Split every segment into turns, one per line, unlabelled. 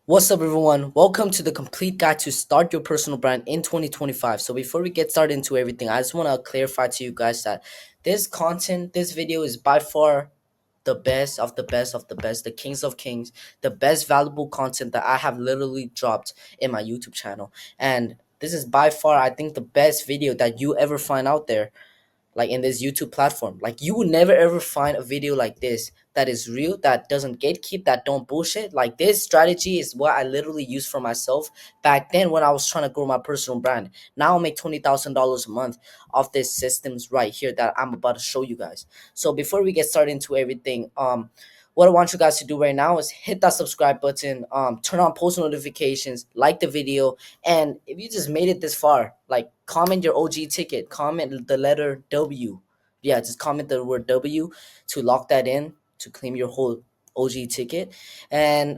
What's up, everyone? Welcome to the complete guide to start your personal brand in 2025. So, before we get started into everything, I just want to clarify to you guys that this content, this video is by far the best of the best of the best, the kings of kings, the best valuable content that I have literally dropped in my YouTube channel. And this is by far, I think, the best video that you ever find out there, like in this YouTube platform. Like you will never ever find a video like this that is real, that doesn't gatekeep, that don't bullshit. Like this strategy is what I literally used for myself back then when I was trying to grow my personal brand. Now I make $20,000 a month off this systems right here that I'm about to show you guys. So before we get started into everything, what I want you guys to do right now is hit that subscribe button, turn on post notifications, like the video, and if you just made it this far, like comment your OG ticket, comment the letter W. Yeah, just comment the word W to lock that in to claim your whole OG ticket. And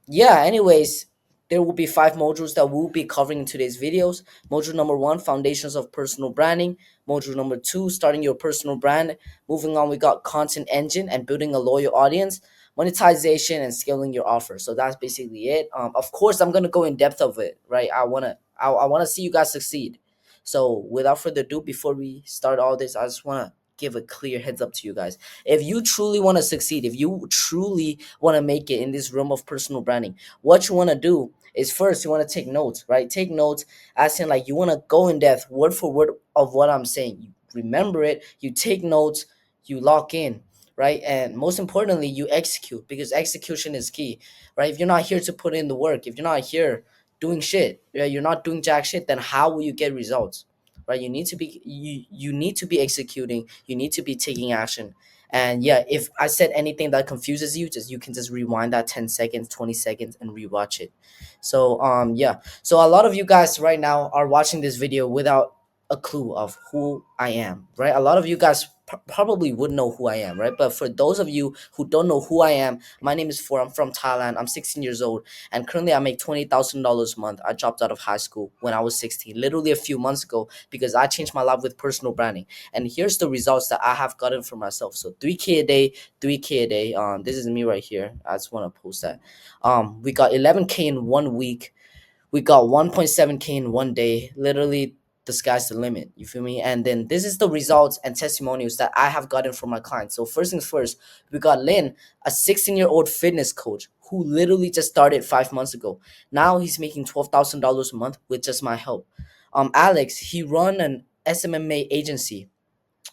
yeah, anyways, there will be 5 modules that we'll be covering in today's videos. Module number 1, foundations of personal branding. Module number 2, starting your personal brand. Moving on, we got content engine and building a loyal audience, monetization and scaling your offer. So that's basically it. Of course, I'm gonna go in depth of it, right? I wanna see you guys succeed. So without further ado, before we start all this, I just wanna give a clear heads up to you guys. If you truly want to succeed, if you truly want to make it in this realm of personal branding, what you want to do is first you want to take notes, right? Take notes as in like you want to go in depth, word for word of what I'm saying. You remember it, you take notes, you lock in, right? And most importantly, you execute, because execution is key, right? If you're not here to put in the work, if you're not here doing shit, right, you're not doing jack shit, then how will you get results? Right? You need to be executing, you need to be taking action. And yeah, if I said anything that confuses you, just you can just rewind that 10 seconds, 20 seconds and rewatch it. So yeah, so a lot of you guys right now are watching this video without a clue of who I am, right? A lot of you guys probably would know who I am, right? But for those of you who don't know who I am, my name is For. I'm from Thailand. I'm 16 years old, and currently I make $20,000 a month. I dropped out of high school when I was 16, literally a few months ago, because I changed my life with personal branding. And here's the results that I have gotten for myself. So 3K a day, 3K a day. This is me right here. I just want to post that. We got 11K in 1 week. We got 1.7K in 1 day. Literally, the sky's the limit. You feel me? And then this is the results and testimonials that I have gotten from my clients. So first things first, we got Lynn, a 16-year-old fitness coach who literally just started 5 months ago. Now he's making $12,000 a month with just my help. Alex, he run an SMMA agency.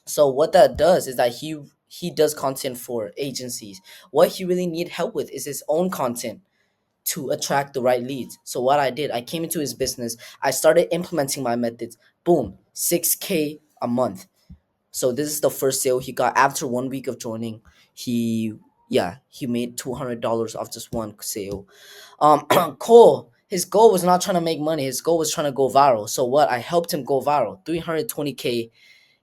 So what that does is that he does content for agencies. What he really need help with is his own content to attract the right leads. So what I did, I came into his business, I started implementing my methods. Boom, 6K a month. So this is the first sale he got after 1 week of joining. He he made $200 off just one sale. Cole, his goal was not trying to make money. His goal was trying to go viral. So what? I helped him go viral. 320K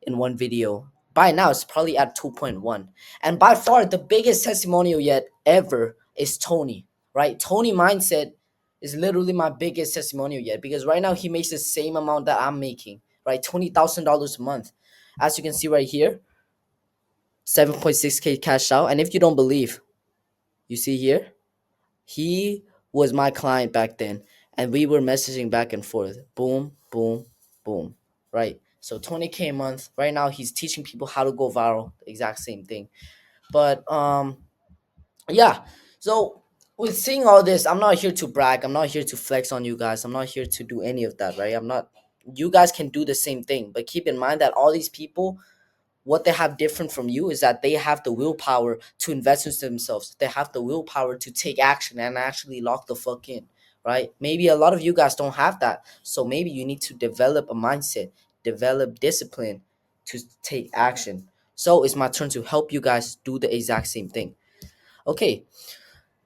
in one video. By now, it's probably at 2.1. And by far, the biggest testimonial yet ever is Tony, right? Tony Mindset is literally my biggest testimonial yet, because right now he makes the same amount that I'm making, right? $20,000 a month. As you can see right here, 7.6K cash out. And if you don't believe, you see here, he was my client back then, and we were messaging back and forth. Boom, boom, boom. Right. So 20K a month. Right now he's teaching people how to go viral. The exact same thing. But yeah. So with seeing all this, I'm not here to brag. I'm not here to flex on you guys. I'm not here to do any of that, right? I'm not You guys can do the same thing, but keep in mind that all these people, what they have different from you is that they have the willpower to invest into themselves. They have the willpower to take action and actually lock the fuck in, right? Maybe a lot of you guys don't have that. So maybe you need to develop a mindset, develop discipline to take action. So it's my turn to help you guys do the exact same thing. Okay,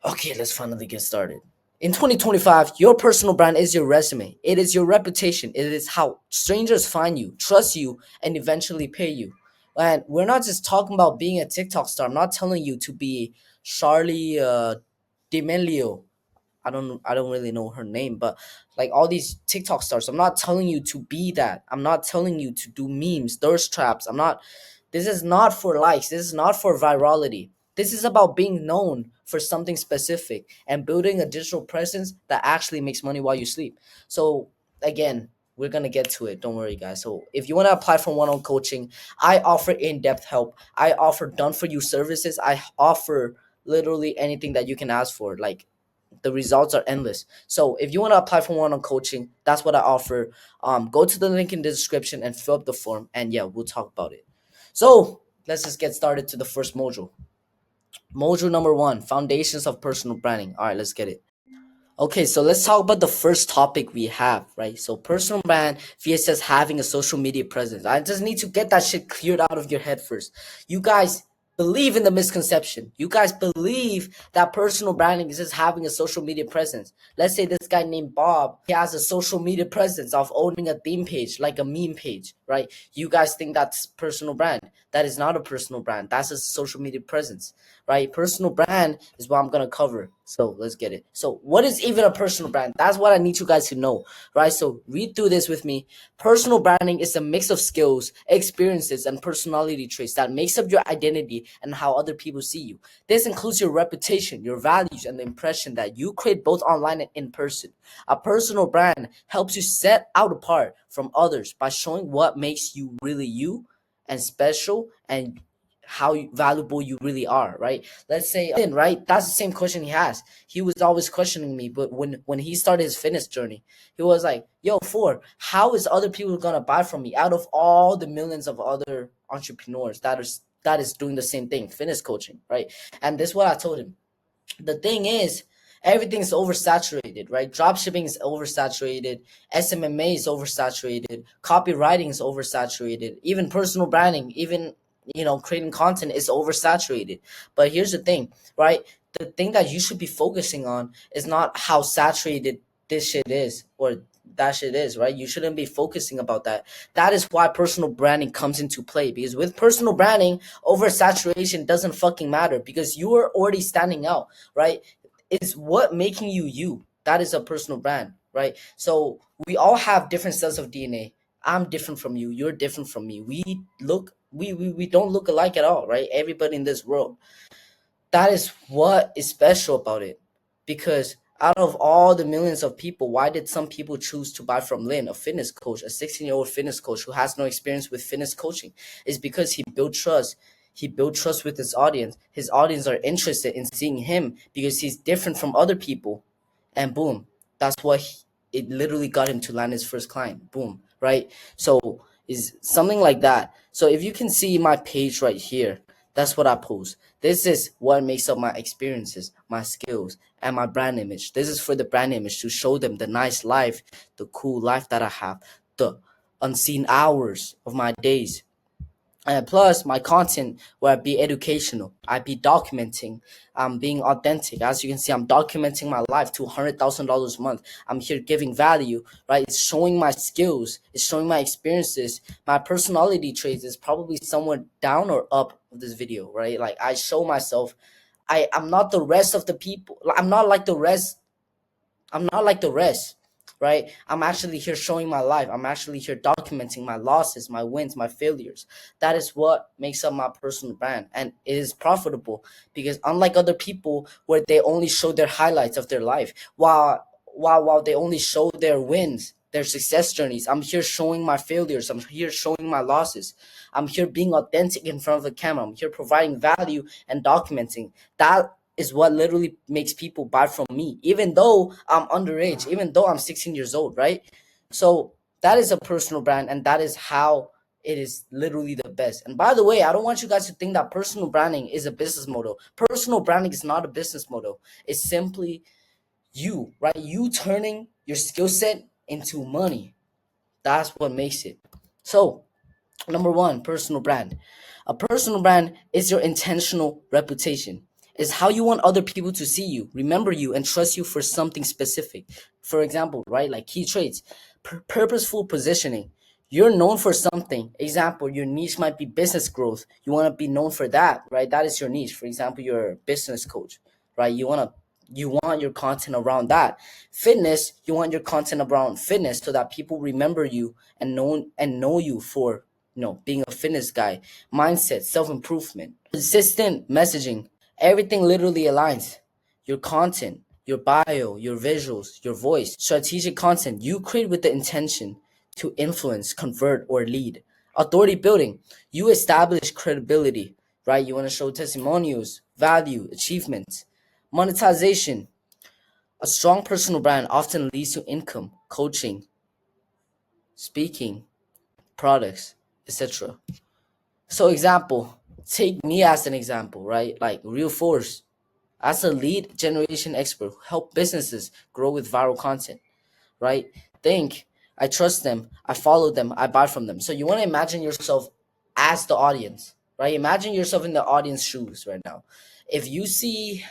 okay, let's finally get started. In 2025, your personal brand is your resume. It is your reputation. It is how strangers find you, trust you, and eventually pay you. And we're not just talking about being a TikTok star. I'm not telling you to be Charlie D'Amelio. I don't really know her name, but like all these TikTok stars, I'm not telling you to be that. I'm not telling you to do memes, thirst traps. I'm not This is not for likes. This is not for virality. This is about being known for something specific and building a digital presence that actually makes money while you sleep. So again, we're gonna get to it. Don't worry, guys. So if you want to apply for one-on coaching, I offer in-depth help. I offer done-for-you services. I offer literally anything that you can ask for. Like, the results are endless. So if you want to apply for one-on coaching, that's what I offer. Go to the link in the description and fill up the form, and yeah, we'll talk about it. So let's just get started to the first module. Module number 1: foundations of personal branding. All right, let's get it. Okay, so let's talk about the first topic we have, right? So personal brand versus having a social media presence. I just need to get that shit cleared out of your head first. You guys believe in the misconception. You guys believe that personal branding is just having a social media presence. Let's say this guy named Bob, he has a social media presence of owning a theme page, like a meme page, right? You guys think that's personal brand. That is not a personal brand. That's a social media presence, right? Personal brand is what I'm gonna cover. So let's get it. So what is even a personal brand? That's what I need you guys to know, right? So read through this with me. Personal branding is a mix of skills, experiences, and personality traits that makes up your identity and how other people see you. This includes your reputation, your values, and the impression that you create both online and in person. A personal brand helps you set out apart from others by showing what makes you really you and special, and how valuable you really are, right? Let's say, right? That's the same question he has. He was always questioning me, but when he started his fitness journey, he was like, "Yo, how is other people gonna buy from me out of all the millions of other entrepreneurs that is doing the same thing, fitness coaching, right?" And this is what I told him. The thing is, everything's oversaturated, right? Dropshipping is oversaturated, SMMA is oversaturated, copywriting is oversaturated, even personal branding, even creating content is oversaturated. But here's the thing, right? The thing that you should be focusing on is not how saturated this shit is or that shit is, right? You shouldn't be focusing about that. That is why personal branding comes into play, because with personal branding, oversaturation doesn't fucking matter because you are already standing out, right? It's what making you you. That is a personal brand, right? So we all have different cells of DNA. I'm different from you. You're different from me. We don't look alike at all, right? Everybody in this world. That is what is special about it. Because out of all the millions of people, why did some people choose to buy from Lynn, a fitness coach, a 16-year-old fitness coach who has no experience with fitness coaching? It's because he built trust. He built trust with his audience. His audience are interested in seeing him because he's different from other people. And boom, that's what it literally got him to land his first client. Boom, right? So is something like that. So if you can see my page right here, that's what I post. This is what makes up my experiences, my skills, and my brand image. This is for the brand image to show them the nice life, the cool life that I have, the unseen hours of my days. And plus, my content will be educational. I be documenting. I'm being authentic. As you can see, I'm documenting my life to $100,000 a month. I'm here giving value, right? It's showing my skills. It's showing my experiences. My personality traits is probably somewhere down or up of this video, right? Like, I show myself. I'm not the rest of the people. I'm not like the rest. I'm not like the rest, right? I'm actually here showing my life. I'm actually here documenting my losses, my wins, my failures. That is what makes up my personal brand. And it is profitable because unlike other people where they only show their highlights of their life, while they only show their wins, their success journeys, I'm here showing my failures. I'm here showing my losses. I'm here being authentic in front of the camera. I'm here providing value and documenting. That is what literally makes people buy from me, even though I'm underage, even though I'm 16 years old, right? So that is a personal brand, and that is how it is literally the best. And by the way, I don't want you guys to think that personal branding is a business model. Personal branding is not a business model. It's simply you, right? You turning your skill set into money. That's what makes it. So number 1, personal brand. A personal brand is your intentional reputation. Is how you want other people to see you, remember you, and trust you for something specific. For example, right, like key traits, purposeful positioning. You're known for something. Example, your niche might be business growth. You want to be known for that, right? That is your niche. For example, you're a business coach, right? You want your content around that. Fitness, you want your content around fitness so that people remember you and know you for being a fitness guy. Mindset, self-improvement, consistent messaging. Everything literally aligns. Your content, your bio, your visuals, your voice, strategic content you create with the intention to influence, convert, or lead. Authority building, you establish credibility, right? You want to show testimonials, value, achievements. Monetization, a strong personal brand often leads to income, coaching, speaking, products, etc. So, example, take me as an example, right? Like Real Force. As a lead generation expert who help businesses grow with viral content, right? Think, I trust them, I follow them, I buy from them. So you want to imagine yourself as the audience, right? Imagine yourself in the audience shoes right now. If you see,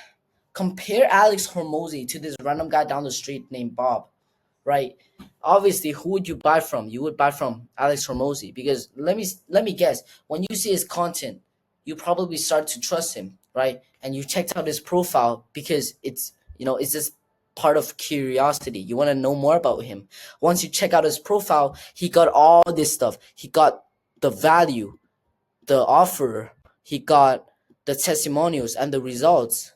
compare Alex Hormozy to this random guy down the street named Bob, right? Obviously, who would you buy from? You would buy from Alex Hormozy because let me guess. When you see his content, you probably start to trust him, right? And you checked out his profile because it's just part of curiosity. You want to know more about him. Once you check out his profile, he got all this stuff. He got the value, the offer. He got the testimonials and the results.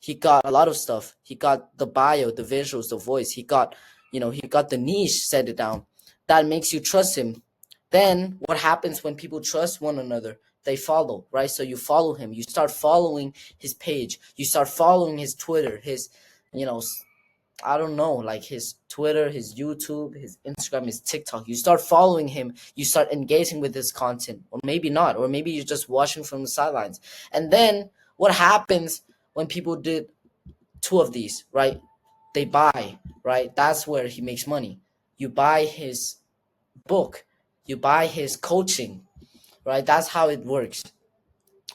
He got a lot of stuff. He got the bio, the visuals, the voice. He got the niche, set it down. That makes you trust him. Then what happens when people trust one another? They follow, right? So you follow him. You start following his page. You start following his Twitter, his, you know, I don't know, like his Twitter, his YouTube, his Instagram, his TikTok. You start following him, you start engaging with his content, or maybe not, or maybe you're just watching from the sidelines. And then what happens when people did two of these, right? They buy, right? That's where he makes money. You buy his book, you buy his coaching, right? That's how it works.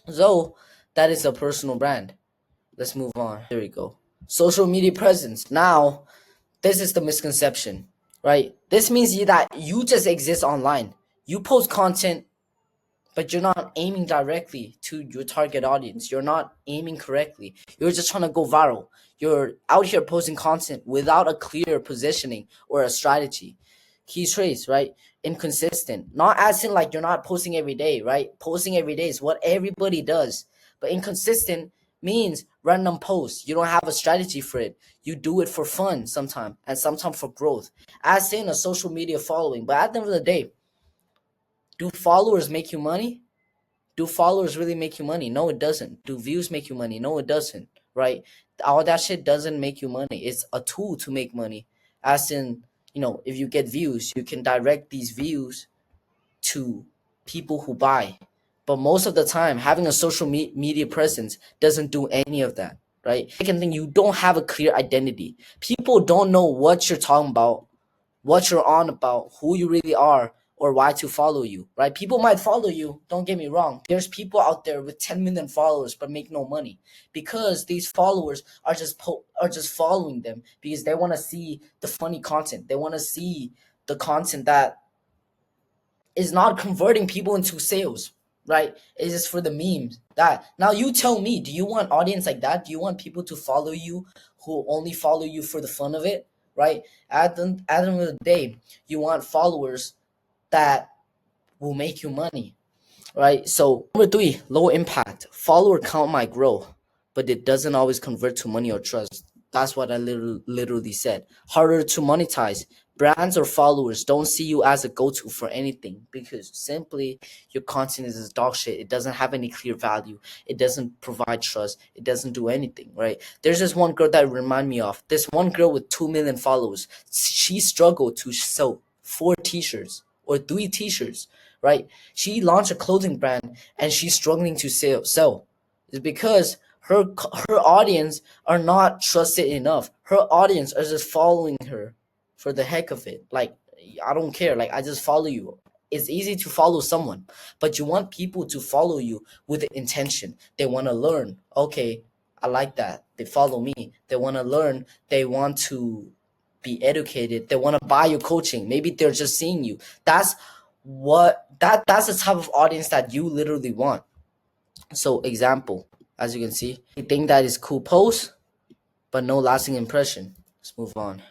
So that is a personal brand. Let's move on. There we go. Social media presence. Now, this is the misconception, right? This means that you just exist online. You post content, but you're not aiming directly to your target audience. You're not aiming correctly. You're just trying to go viral. You're out here posting content without a clear positioning or a strategy. Key traits, right? Inconsistent. Not as in like you're not posting every day, right? Posting every day is what everybody does. But inconsistent means random posts. You don't have a strategy for it. You do it for fun sometimes and sometimes for growth. As in a social media following. But at the end of the day, do followers make you money? Do followers really make you money? No, it doesn't. Do views make you money? No, it doesn't. Right? All that shit doesn't make you money. It's a tool to make money. As in, if you get views, you can direct these views to people who buy. But most of the time, having a social media presence doesn't do any of that. Right? Second thing, you don't have a clear identity. People don't know what you're talking about, what you're on about, who you really are, or why to follow you, right? People might follow you, don't get me wrong. There's people out there with 10 million followers but make no money because these followers are just following them because they want to see the funny content. They want to see the content that is not converting people into sales, right? It's just for the memes. That now you tell me, do you want audience like that? Do you want people to follow you who only follow you for the fun of it, right? At the end of the day, you want followers that will make you money, right? So number three, low impact. Follower count might grow, but it doesn't always convert to money or trust. That's what I literally said. Harder to monetize. Brands or followers don't see you as a go-to for anything because simply your content is dog shit. It doesn't have any clear value. It doesn't provide trust. It doesn't do anything, right? There's this one girl that remind me of. This one girl with 2 million followers. She struggled to sell 4 t-shirts or 3 t-shirts, right? She launched a clothing brand and she's struggling to sell. It's because her audience are not trusted enough. Her audience are just following her for the heck of it. Like, I don't care. Like, I just follow you. It's easy to follow someone, but you want people to follow you with the intention. They want to learn. Okay, I like that. They follow me. They want to learn. They want to be educated. They want to buy your coaching. Maybe they're just seeing you. That's the type of audience that you literally want. So example, as you can see, you think that is cool post, but no lasting impression. Let's move on.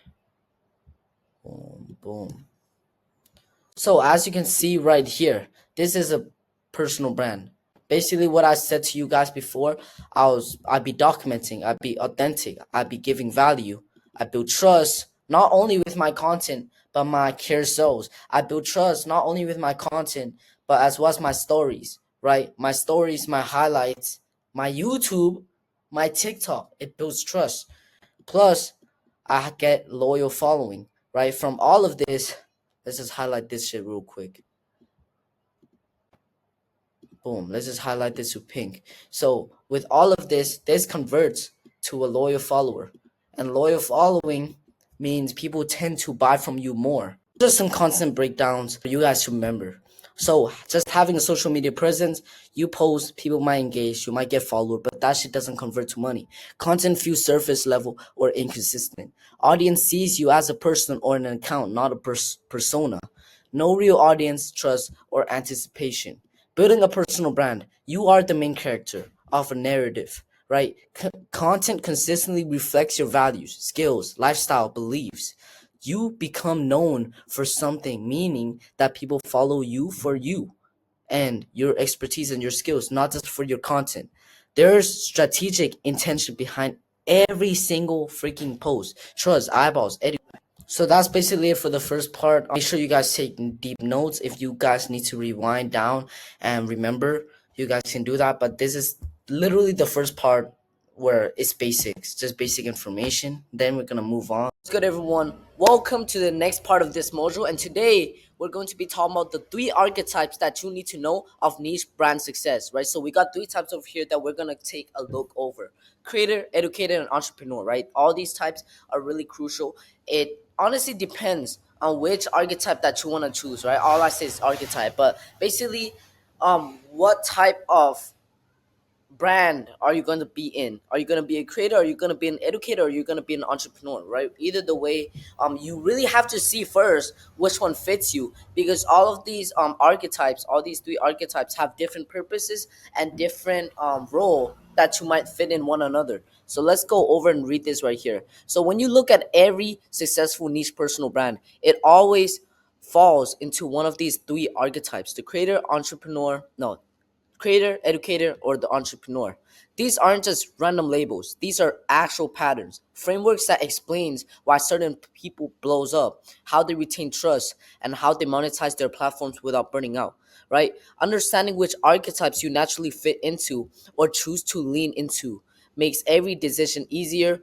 Boom, boom. So as you can see right here, this is a personal brand. Basically, what I said to you guys before, I'd be documenting, I'd be authentic, I'd be giving value. I build trust not only with my content but my carousels. I build trust not only with my content but as well as my stories, right? My stories, my highlights, my YouTube, my TikTok. It builds trust. Plus, I get loyal following, right? From all of this, let's just highlight this shit real quick. Boom. Let's just highlight this with pink. So with all of this converts to a loyal follower. And loyal following means people tend to buy from you more. Just some constant breakdowns for you guys to remember. So just having a social media presence, you post, people might engage, you might get followed, but that shit doesn't convert to money. Content feels surface level or inconsistent. Audience sees you as a person or an account, not a persona. No real audience, trust, or anticipation. Building a personal brand, you are the main character of a narrative, right? Content consistently reflects your values, skills, lifestyle, beliefs. You become known for something, meaning that people follow you for you and your expertise and your skills, not just for your content. There's strategic intention behind every single freaking post. Trust, eyeballs, so that's basically it for the first part. Make sure you guys take deep notes. If you guys need to rewind down and remember, you guys can do that. But this is literally the first part where it's basics, just basic information. Then we're gonna move on. What's good, everyone? Welcome to the next part of this module. And today we're going to be talking about the 3 archetypes that you need to know of niche brand success, right? So we got 3 types over here that we're gonna take a look over: creator, educator, and entrepreneur, right? All these types are really crucial. It honestly depends on which archetype that you want to choose, right? All I say is archetype, but basically, what type of brand are you going to be in? Are you going to be a creator? Are you going to be an educator? Or are you going to be an entrepreneur, right? Either the way, you really have to see first which one fits you, because all of these archetypes, all these 3 archetypes have different purposes and different role that you might fit in one another. So let's go over and read this right here. So when you look at every successful niche personal brand, it always falls into one of these 3 archetypes: the creator, entrepreneur, no, creator, educator, or the entrepreneur. These aren't just random labels. These are actual patterns, frameworks that explains why certain people blows up, how they retain trust, and how they monetize their platforms without burning out, right? Understanding which archetypes you naturally fit into or choose to lean into makes every decision easier: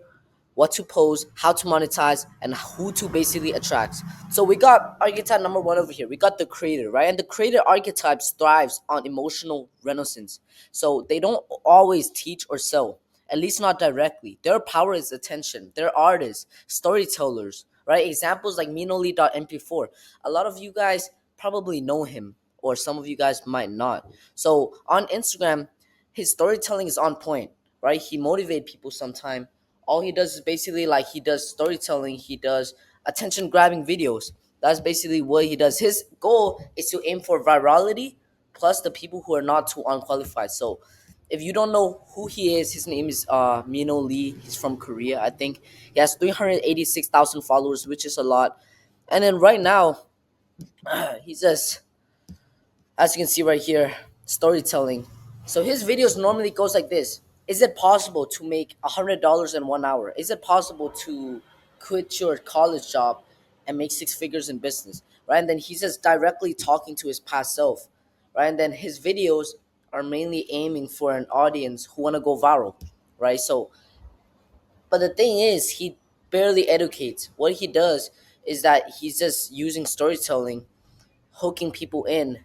what to post, how to monetize, and who to basically attract. So we got archetype number 1 over here. We got the creator, right? And the creator archetype thrives on emotional renaissance. So they don't always teach or sell, at least not directly. Their power is attention. They're artists, storytellers, right? Examples like minoli.mp4. A lot of you guys probably know him, or some of you guys might not. So on Instagram, his storytelling is on point, right? He motivates people sometimes. All he does is basically, like, he does storytelling, he does attention grabbing videos. That's basically what he does. His goal is to aim for virality plus the people who are not too unqualified. So if you don't know who he is, his name is Mino Lee. He's from Korea, I think. He has 386,000 followers, which is a lot. And then right now, he's just, as you can see right here, storytelling. So his videos normally goes like this: is it possible to make $100 in 1 hour? Is it possible to quit your college job and make 6 figures in business, right? And then he's just directly talking to his past self, right? And then his videos are mainly aiming for an audience who want to go viral, right? So, but the thing is, he barely educates. What he does is that he's just using storytelling, hooking people in,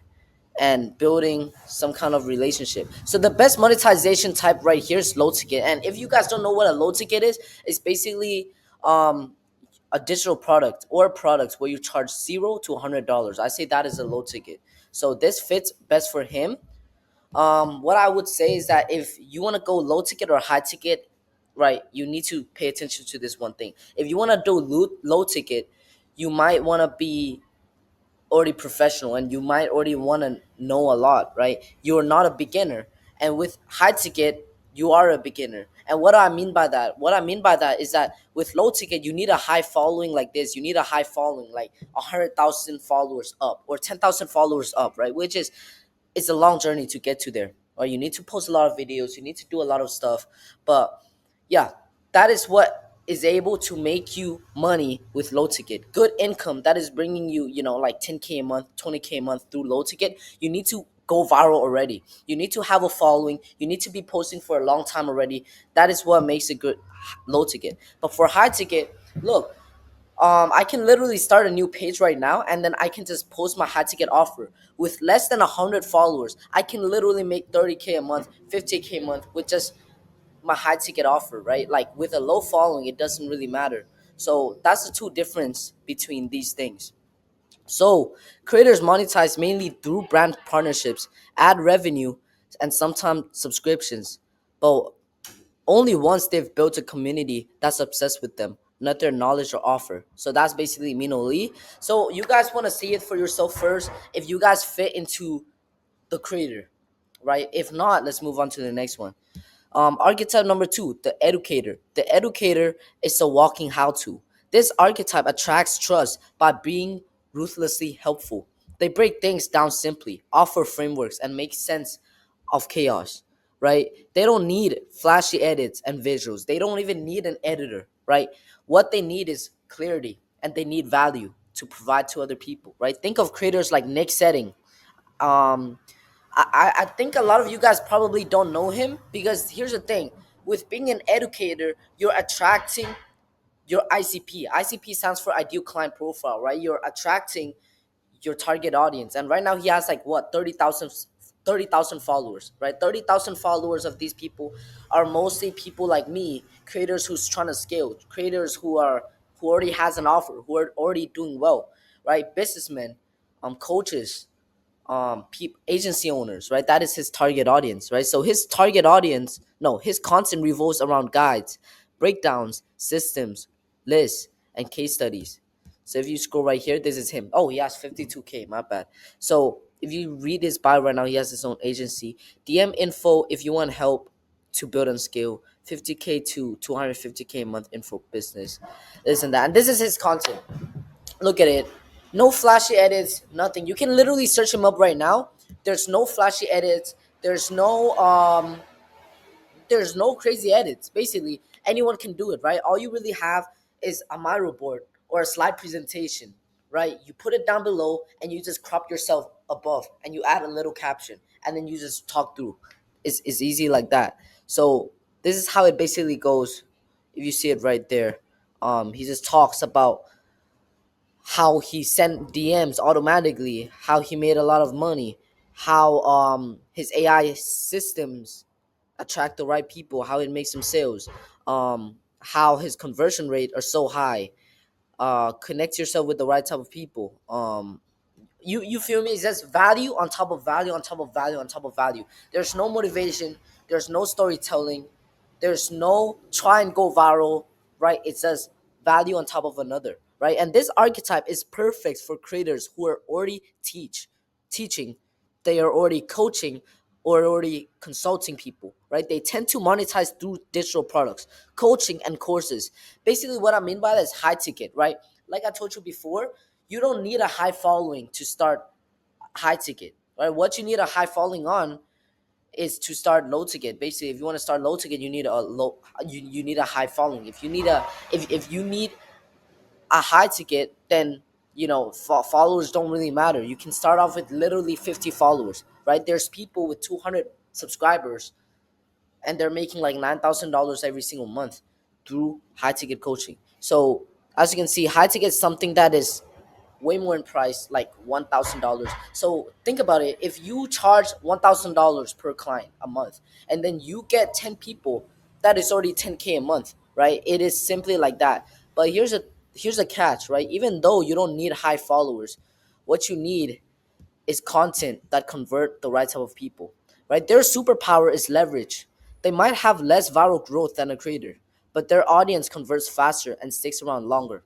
and building some kind of relationship. So the best monetization type right here is low ticket. And if you guys don't know what a low ticket is, it's basically a digital product or a product where you charge $0 to $100. I say that is a low ticket. So this fits best for him. What I would say is that if you want to go low ticket or high ticket, right, you need to pay attention to this one thing. If you want to do low ticket, you might want to be already professional and you might already want to know a lot, right? You're not a beginner. And with high ticket, you are a beginner. And what I mean by that, is that with low ticket, you need a high following like this. You need a high following, like 100,000 followers up or 10,000 followers up, right? Which is, it's a long journey to get to there. or you need to post a lot of videos, you need to do a lot of stuff. But yeah, that is what is able to make you money with low ticket. Good income that is bringing you, like 10K a month, 20K a month through low ticket. You need to go viral already. You need to have a following. You need to be posting for a long time already. That is what makes it good low ticket. But for high ticket, look, I can literally start a new page right now, and then I can just post my high ticket offer with less than 100 followers. I can literally make 30K a month, 50K a month with just my high ticket offer, right? Like with a low following, it doesn't really matter. So that's the two difference between these things. So creators monetize mainly through brand partnerships, ad revenue, and sometimes subscriptions. But only once they've built a community that's obsessed with them, not their knowledge or offer. So that's basically Mino Lee. So you guys want to see it for yourself first. If you guys fit into the creator, right? If not, let's move on to the next one. Archetype number two, the educator. The educator is a walking how to. This archetype attracts trust by being ruthlessly helpful. They break things down simply, offer frameworks, and make sense of chaos, right? They don't need flashy edits and visuals. They don't even need an editor, right? What they need is clarity and they need value to provide to other people, right? Think of creators like Nick Setting. Um, I think a lot of you guys probably don't know him because here's the thing: with being an educator, you're attracting your ICP. ICP stands for ideal client profile, right? You're attracting your target audience, and right now he has like what 30,000 followers, right? 30,000 followers of these people are mostly people like me, creators who's trying to scale, creators who already has an offer, who are already doing well, right? Businessmen, coaches, agency owners, right? That is his target audience, right? So his target audience, no, his content revolves around guides, breakdowns, systems, lists, and case studies. So if you scroll right here, this is him. Oh, he has 52K, my bad. So if you read his bio right now, he has his own agency. DM info if you want help to build and scale. 50K to 250K a month info business. This and that. And this is his content. Look at it. No flashy edits, nothing. You can literally search him up right now. There's no flashy edits. There's no crazy edits. Basically, anyone can do it, right? All you really have is a Miro board or a slide presentation, right? You put it down below and you just crop yourself above and you add a little caption and then you just talk through. It's easy like that. So this is how it basically goes. If you see it right there, he just talks about how he sent DMs automatically, how he made a lot of money, how his AI systems attract the right people, how it makes him sales, how his conversion rate are so high. Connect yourself with the right type of people. You feel me? It's just value on top of value on top of value on top of value. There's no motivation. There's no storytelling. There's no try and go viral, right? It's just value on top of another, right? And this archetype is perfect for creators who are already teaching, they are already coaching or already consulting people, right? They tend to monetize through digital products, coaching and courses. Basically, what I mean by that is high ticket, right? Like I told you before, you don't need a high following to start high ticket, right? What you need a high following on is to start low ticket. Basically, if you want to start low ticket, you need a high following. If you need a high ticket, then followers don't really matter. You can start off with literally 50 followers, right? There's people with 200 subscribers and they're making like $9,000 every single month through high ticket coaching. So as you can see, high ticket is something that is way more in price, like $1,000. So think about it. If you charge $1,000 per client a month, and then you get 10 people, that is already 10K a month, right? It is simply like that. But here's a catch, right? Even though you don't need high followers, what you need is content that convert the right type of people, right? Their superpower is leverage. They might have less viral growth than a creator, but their audience converts faster and sticks around longer.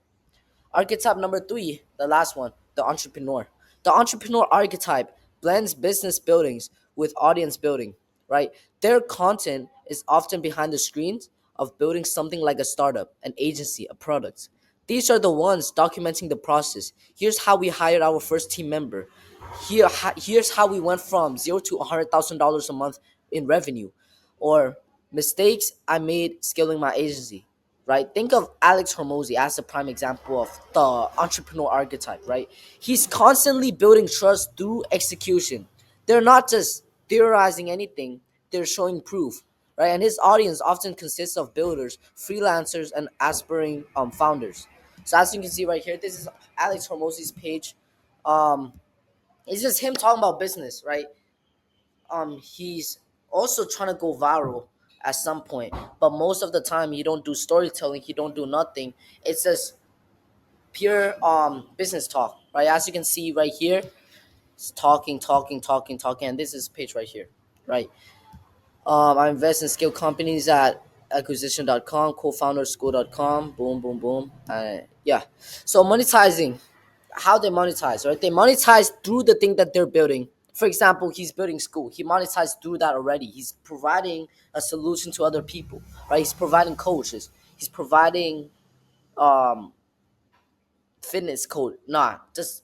Archetype number three, the last one, the entrepreneur. The entrepreneur archetype blends business buildings with audience building, right? Their content is often behind the screens of building something like a startup, an agency, a product. These are the ones documenting the process. Here's how we hired our first team member. Here's how we went from zero to $100,000 a month in revenue, or mistakes I made scaling my agency, right? Think of Alex Hormozy as a prime example of the entrepreneur archetype, right? He's constantly building trust through execution. They're not just theorizing anything, they're showing proof, right? And his audience often consists of builders, freelancers, and aspiring founders. So as you can see right here, this is Alex Hormozy's page. Um, it's just him talking about business, right? He's also trying to go viral at some point, but most of the time he don't do storytelling, he don't do nothing. It's just pure business talk, right? As you can see right here, it's talking, talking, talking, talking, and this is page right here, right? I invest in scale companies at acquisition.com, co-founderschool.com, boom, boom, boom. Yeah. So monetizing, how they monetize, right? They monetize through the thing that they're building. For example, he's building school. He monetized through that already. He's providing a solution to other people, right? He's providing coaches. He's providing um fitness code. Nah, just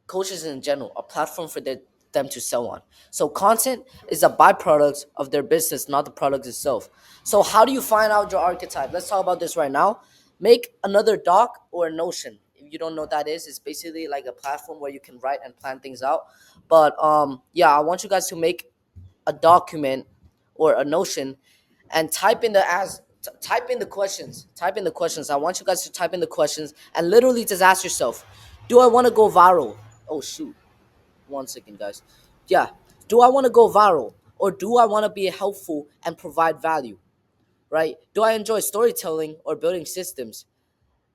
coaches in general, a platform for them to sell on. So content is a byproduct of their business, not the product itself. So how do you find out your archetype? Let's talk about this right now. Make another doc or a Notion. If you don't know what that is, it's basically like a platform where you can write and plan things out. But yeah, I want you guys to make a document or a Notion and type in the questions. Type in the questions. I want you guys to type in the questions and literally just ask yourself, do I want to go viral? Oh shoot. 1 second, guys. Yeah. Do I want to go viral, or do I want to be helpful and provide value? Right? Do I enjoy storytelling or building systems?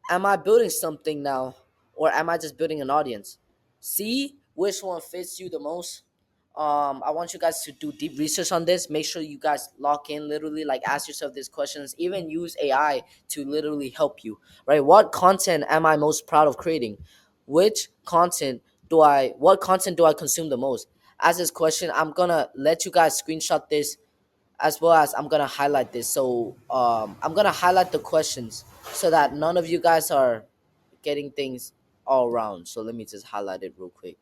Am I building something now, or am I just building an audience? See which one fits you the most. I want you guys to do deep research on this. Make sure you guys lock in, literally, like ask yourself these questions. Even use AI to literally help you, right? What content am I most proud of creating? Which content what content do I consume the most? As this question, I'm gonna let you guys screenshot this, as well as I'm gonna highlight this. So I'm gonna highlight the questions so that none of you guys are getting things all around. So let me just highlight it real quick.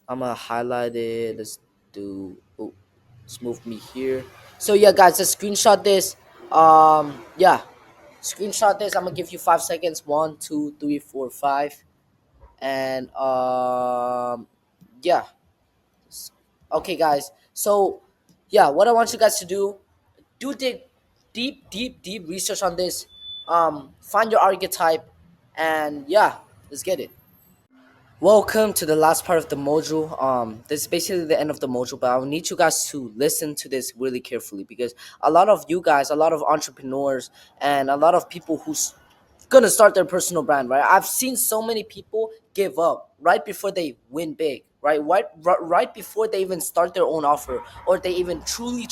I'm gonna highlight it. Let's do. Oh, let's move me here. So yeah, guys, just screenshot this. Yeah, screenshot this. I'm gonna give you 5 seconds. One, two, three, four, five, and yeah. Okay, guys. So yeah, what I want you guys to do deep research on this. Find your archetype, and yeah, let's get it. Welcome to the last part of the module. This is basically the end of the module, but I need you guys to listen to this really carefully, because a lot of you guys, a lot of entrepreneurs, and a lot of people who's gonna start their personal brand, right? I've seen so many people give up right before they win big, right? Right before they even start their own offer, or they even truly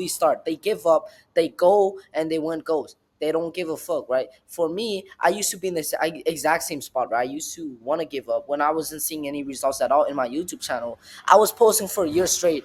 start. They give up, they go, and they win goals. They don't give a fuck, right? For me, I used to be in this exact same spot, right? I used to want to give up when I wasn't seeing any results at all in my YouTube channel. I was posting for a year straight.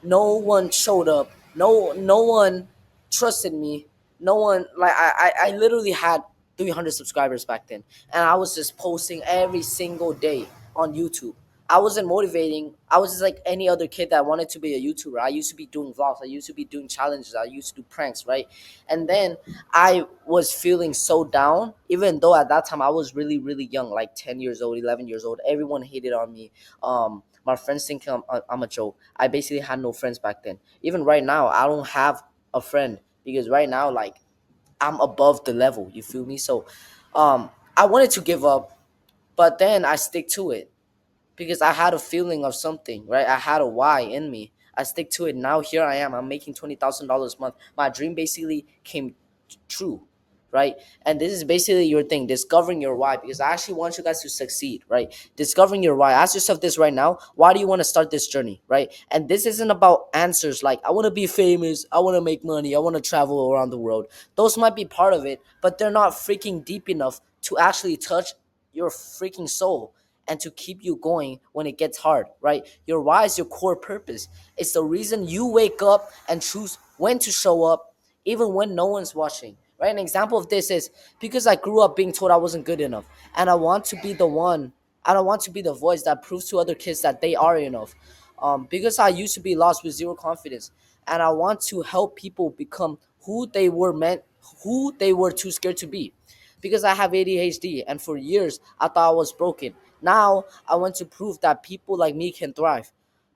No one showed up. No one trusted me. No one, like, I literally had 300 subscribers back then, and I was just posting every single day on YouTube. I wasn't motivating. I was just like any other kid that wanted to be a YouTuber. I used to be doing vlogs. I used to be doing challenges. I used to do pranks, right? And then I was feeling so down, even though at that time I was really young, like 10 years old, 11 years old. Everyone hated on me. My friends think I'm a joke. I basically had no friends back then. Even right now, I don't have a friend, because right now, like, I'm above the level. You feel me? So, I wanted to give up, but then I stick to it because I had a feeling of something, right? I had a why in me. I stick to it. Now here I am. I'm making $20,000 a month. My dream basically came true, right? And this is basically your thing, discovering your why, because I actually want you guys to succeed, right? Discovering your why. Ask yourself this right now. Why do you want to start this journey, right? And this isn't about answers like, I want to be famous, I want to make money, I want to travel around the world. Those might be part of it, but they're not freaking deep enough to actually touch your freaking soul and to keep you going when it gets hard, right? Your why is your core purpose. It's the reason you wake up and choose when to show up, even when no one's watching, right? An example of this is because I grew up being told I wasn't good enough, and I want to be the one. I don't want to be the voice that proves to other kids that they are enough. because I used to be lost with zero confidence, and I want to help people become who they were too scared to be. Because I have ADHD, and for years I thought I was broken. Now I want to prove that people like me can thrive,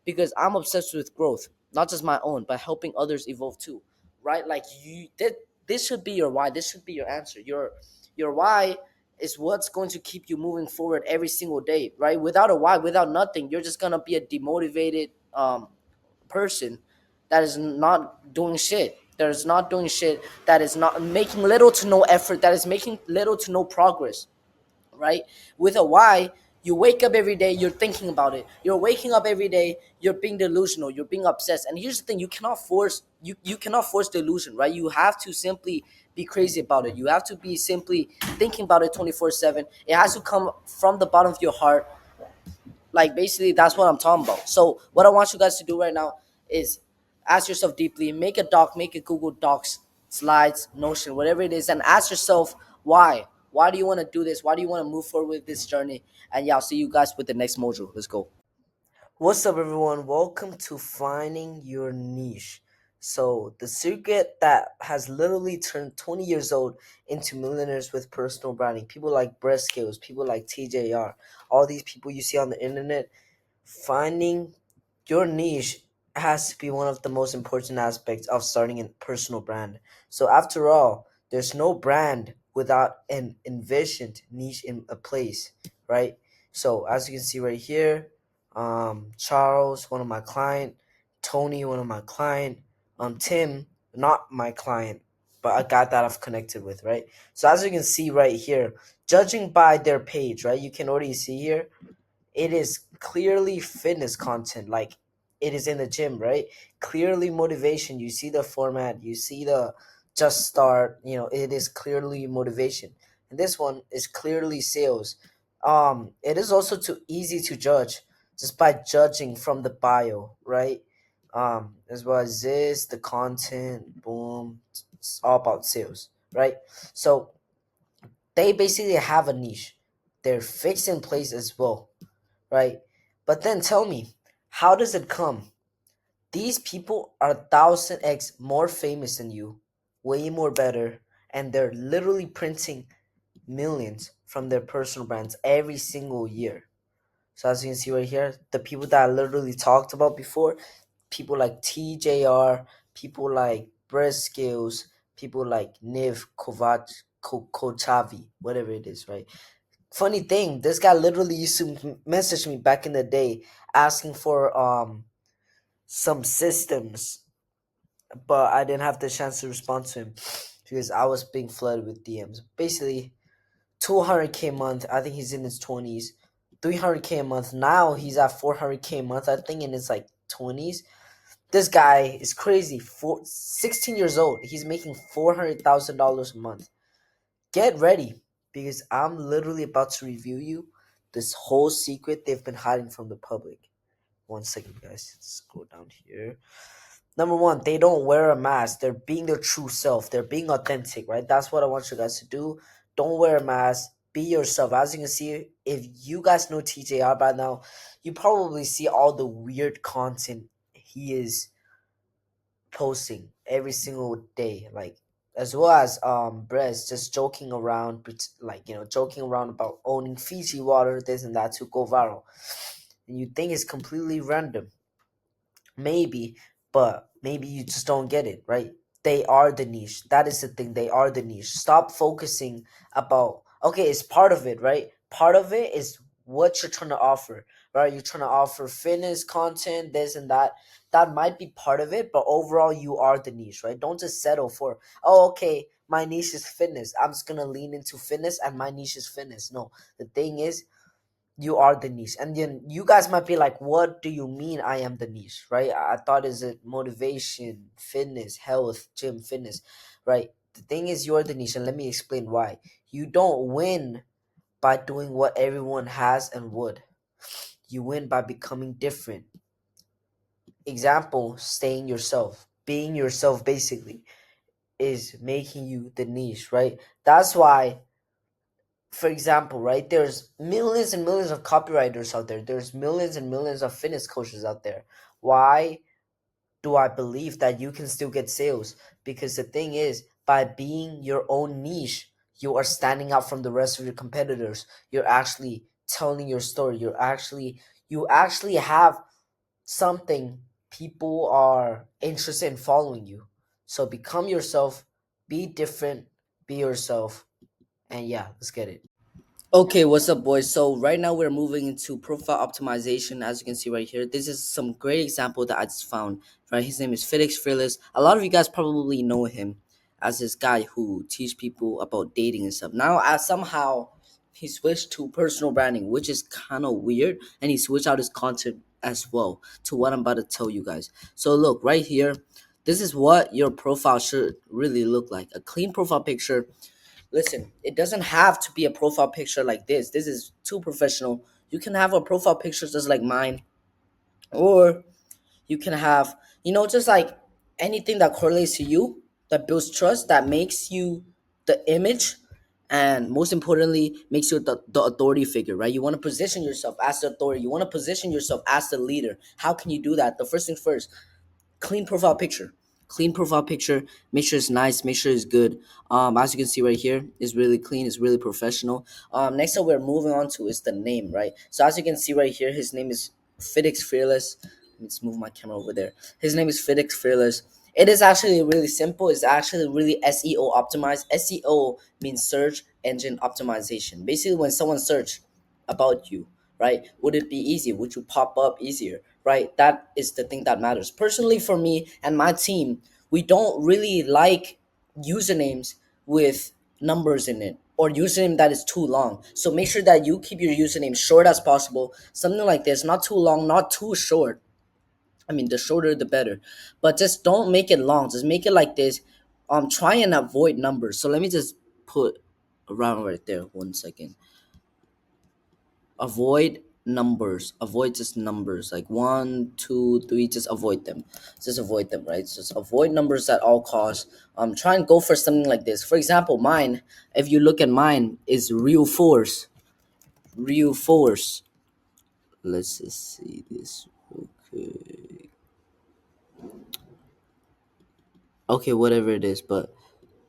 because I'm obsessed with growth, not just my own, but helping others evolve too. Right? Like this should be your why. This should be your answer. Your why is what's going to keep you moving forward every single day, right? Without a why, without nothing, you're just gonna be a demotivated person that is not doing shit. That is not doing shit. That is not making little to no effort. That is making little to no progress, right? With a why, you wake up every day, you're thinking about it. You're waking up every day, you're being delusional, you're being obsessed. And here's the thing, you cannot force delusion, right? You have to simply be crazy about it. You have to be simply thinking about it 24/7. It has to come from the bottom of your heart. Like basically that's what I'm talking about. So what I want you guys to do right now is ask yourself deeply, make a doc, make a Google Docs, slides, Notion, whatever it is, and ask yourself why. Why do you want to do this? Why do you want to move forward with this journey? And yeah, I'll see you guys with the next module. Let's go. What's up, everyone? Welcome to Finding Your Niche. So, the secret that has literally turned 20 years old into millionaires with personal branding. People like Breast Skills, people like TJR, all these people you see on the internet. Finding your niche has to be one of the most important aspects of starting a personal brand. So, after all, there's no brand without an envisioned niche in a place, right? So, as you can see right here, Charles, one of my client, Tony, one of my client, Tim, not my client, but a guy that I've connected with, right? So as you can see right here, judging by their page, right, you can already see here it is clearly fitness content, like it is in the gym, right? Clearly motivation. You see the format, you see the just start, it is clearly motivation. And this one is clearly sales. It is also too easy to judge just by judging from the bio, right? As well as this, the content, boom, it's all about sales, right? So they basically have a niche. They're fixed in place as well, right? But then tell me, how does it come? These people are 1,000x more famous than you, way more better, and they're literally printing millions from their personal brands every single year. So as you can see right here, the people that I literally talked about before, people like TJR, people like Breast Skills, people like Niv Kochavi, whatever it is, right? Funny thing, this guy literally used to message me back in the day asking for some systems, but I didn't have the chance to respond to him because I was being flooded with DMs. Basically, 200K a month. I think he's in his 20s. 300K a month. Now he's at 400K a month. I think in his like 20s. This guy is crazy. 16 years old. He's making $400,000 a month. Get ready because I'm literally about to review you this whole secret they've been hiding from the public. One second, guys. Let's go down here. Number one, they don't wear a mask. They're being their true self. They're being authentic, right? That's what I want you guys to do. Don't wear a mask. Be yourself. As you can see, if you guys know TJR by now, you probably see all the weird content he is posting every single day, like as well as Brez just joking around, like joking around about owning Fiji water, this and that to go viral, and you think it's completely random. Maybe, but maybe you just don't get it, right? They are the niche. That is the thing. They are the niche. Stop focusing about, okay, it's part of it, right? Part of it is what you're trying to offer, right? You're trying to offer fitness content, this and that. That might be part of it, but overall, you are the niche, right? Don't just settle for, oh, okay, my niche is fitness. I'm just going to lean into fitness and my niche is fitness. No, the thing is, you are the niche. And then you guys might be like, what do you mean I am the niche, right? I thought is it motivation, fitness, health, gym, fitness, right? The thing is, you're the niche, and let me explain why. You don't win by doing what everyone has and would. You win by becoming different. Example, staying yourself, being yourself basically is making you the niche, right? That's why For example, right, there's millions and millions of copywriters out there, there's millions and millions of fitness coaches out there. Why do I believe that you can still get sales? Because the thing is, by being your own niche, you are standing out from the rest of your competitors. You're actually telling your story. You actually have something people are interested in following you. So become yourself, be different, be yourself, and yeah, let's get it. Okay, what's up, boys? So right now we're moving into profile optimization. As you can see right here, this is some great example that I just found. Right, his name is Felix Fearless. A lot of you guys probably know him as this guy who teach people about dating and stuff. Now, as somehow he switched to personal branding, which is kind of weird, and he switched out his content as well to what I'm about to tell you guys. So look right here. This is what your profile should really look like. A clean profile picture. Listen, it doesn't have to be a profile picture like this. This is too professional. You can have a profile picture just like mine, or you can have, just like anything that correlates to you, that builds trust, that makes you the image, and most importantly, makes you the authority figure, right? You want to position yourself as the authority. You want to position yourself as the leader. How can you do that? The first thing first, clean profile picture. Clean profile picture. Make sure it's nice. Make sure it's good. As you can see right here, it's really clean. It's really professional. Next up, we're moving on to is the name, right? So as you can see right here, his name is Felix Fearless. Let me just move my camera over there. His name is Felix Fearless. It is actually really simple. It's actually really SEO optimized. SEO means search engine optimization. Basically, when someone search about you, right? Would it be easy? Would you pop up easier? Right? That is the thing that matters. Personally, for me and my team, we don't really like usernames with numbers in it or username that is too long. So make sure that you keep your username short as possible. Something like this, not too long, not too short. I mean, the shorter the better. But just don't make it long. Just make it like this. Try and avoid numbers. So let me just put around right there. 1 second. Avoid numbers, avoid just numbers like 1 2 3, just avoid them, right? Just avoid numbers at all costs. Try and go for something like this. For example, mine, if you look at mine, is real force. Let's just see this. Okay, okay, whatever it is, but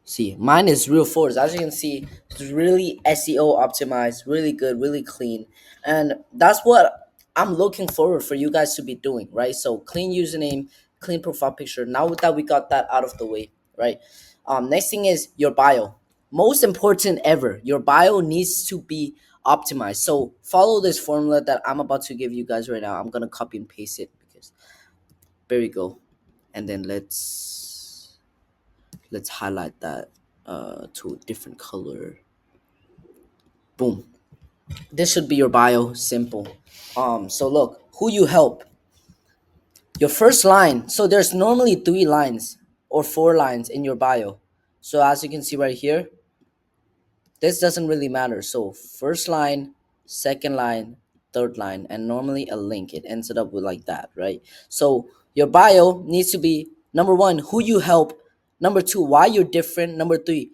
see, mine is real force. As you can see, it's really SEO optimized, really good, really clean. And that's what I'm looking forward for you guys to be doing, right? So clean username, clean profile picture. Now that we got that out of the way, right? Next thing is your bio. Most important ever, your bio needs to be optimized. So follow this formula that I'm about to give you guys right now. I'm gonna copy and paste it because there we go. And then let's highlight that to a different color. Boom. This should be your bio. Simple. So look, who you help. Your first line. So there's normally 3 lines or 4 lines in your bio. So as you can see right here, this doesn't really matter. So first line, second line, third line, and normally a link. It ends it up with like that, right? So your bio needs to be number one, who you help. Number two, why you're different. Number three,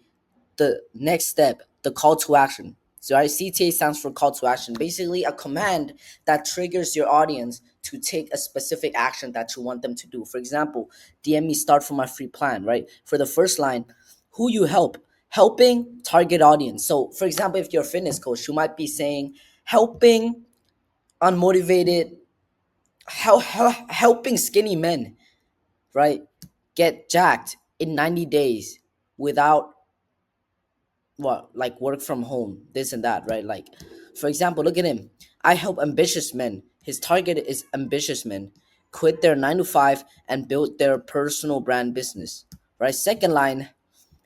the next step, the call to action. So right, CTA stands for call to action. Basically, a command that triggers your audience to take a specific action that you want them to do. For example, DM me start for my free plan, right? For the first line, who you help, helping target audience. So, for example, if you're a fitness coach, you might be saying helping unmotivated, helping skinny men, right? Get jacked in 90 days without what, like work from home, this and that, right? Like, for example, look at him. I help ambitious men. His target is ambitious men quit their 9 to 5 and build their personal brand business, right? Second line,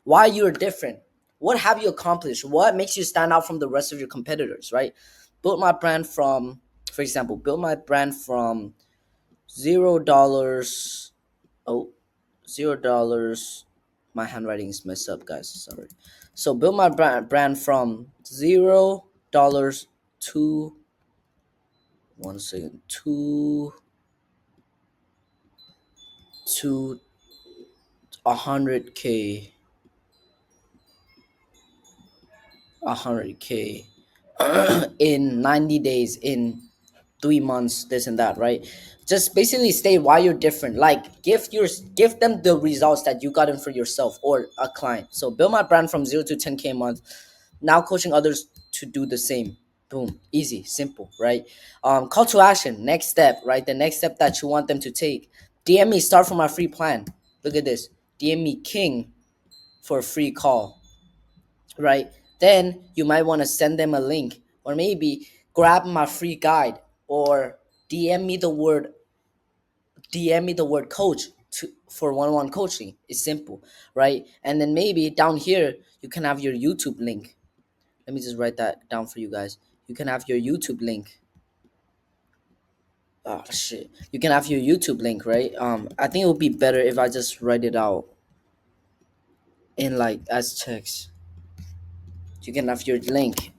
why you're different. What have you accomplished? What makes you stand out from the rest of your competitors, right? Build my brand from, for example, build my brand from $0. Oh, $0. My handwriting is messed up, guys. Sorry. So build my brand from $0 to 1 second to 100K 100K in 90 days, in 3 months, this and that, right? Just basically state why you're different. Like give them the results that you got in for yourself or a client. So build my brand from 0 to 10K a month. Now coaching others to do the same. Boom. Easy, simple, right? Call to action, next step, right? The next step that you want them to take. DM me, start from my free plan. Look at this. DM me king for a free call, right? Then you might want to send them a link, or maybe grab my free guide, or DM me the word DM me the word coach to for one-on-one coaching. It's simple, right? And then maybe down here you can have your YouTube link. Let me just write that down for you guys. You can have your YouTube link. Oh shit. You can have your YouTube link, right? I think it would be better if I just write it out in like as text. You can have your link,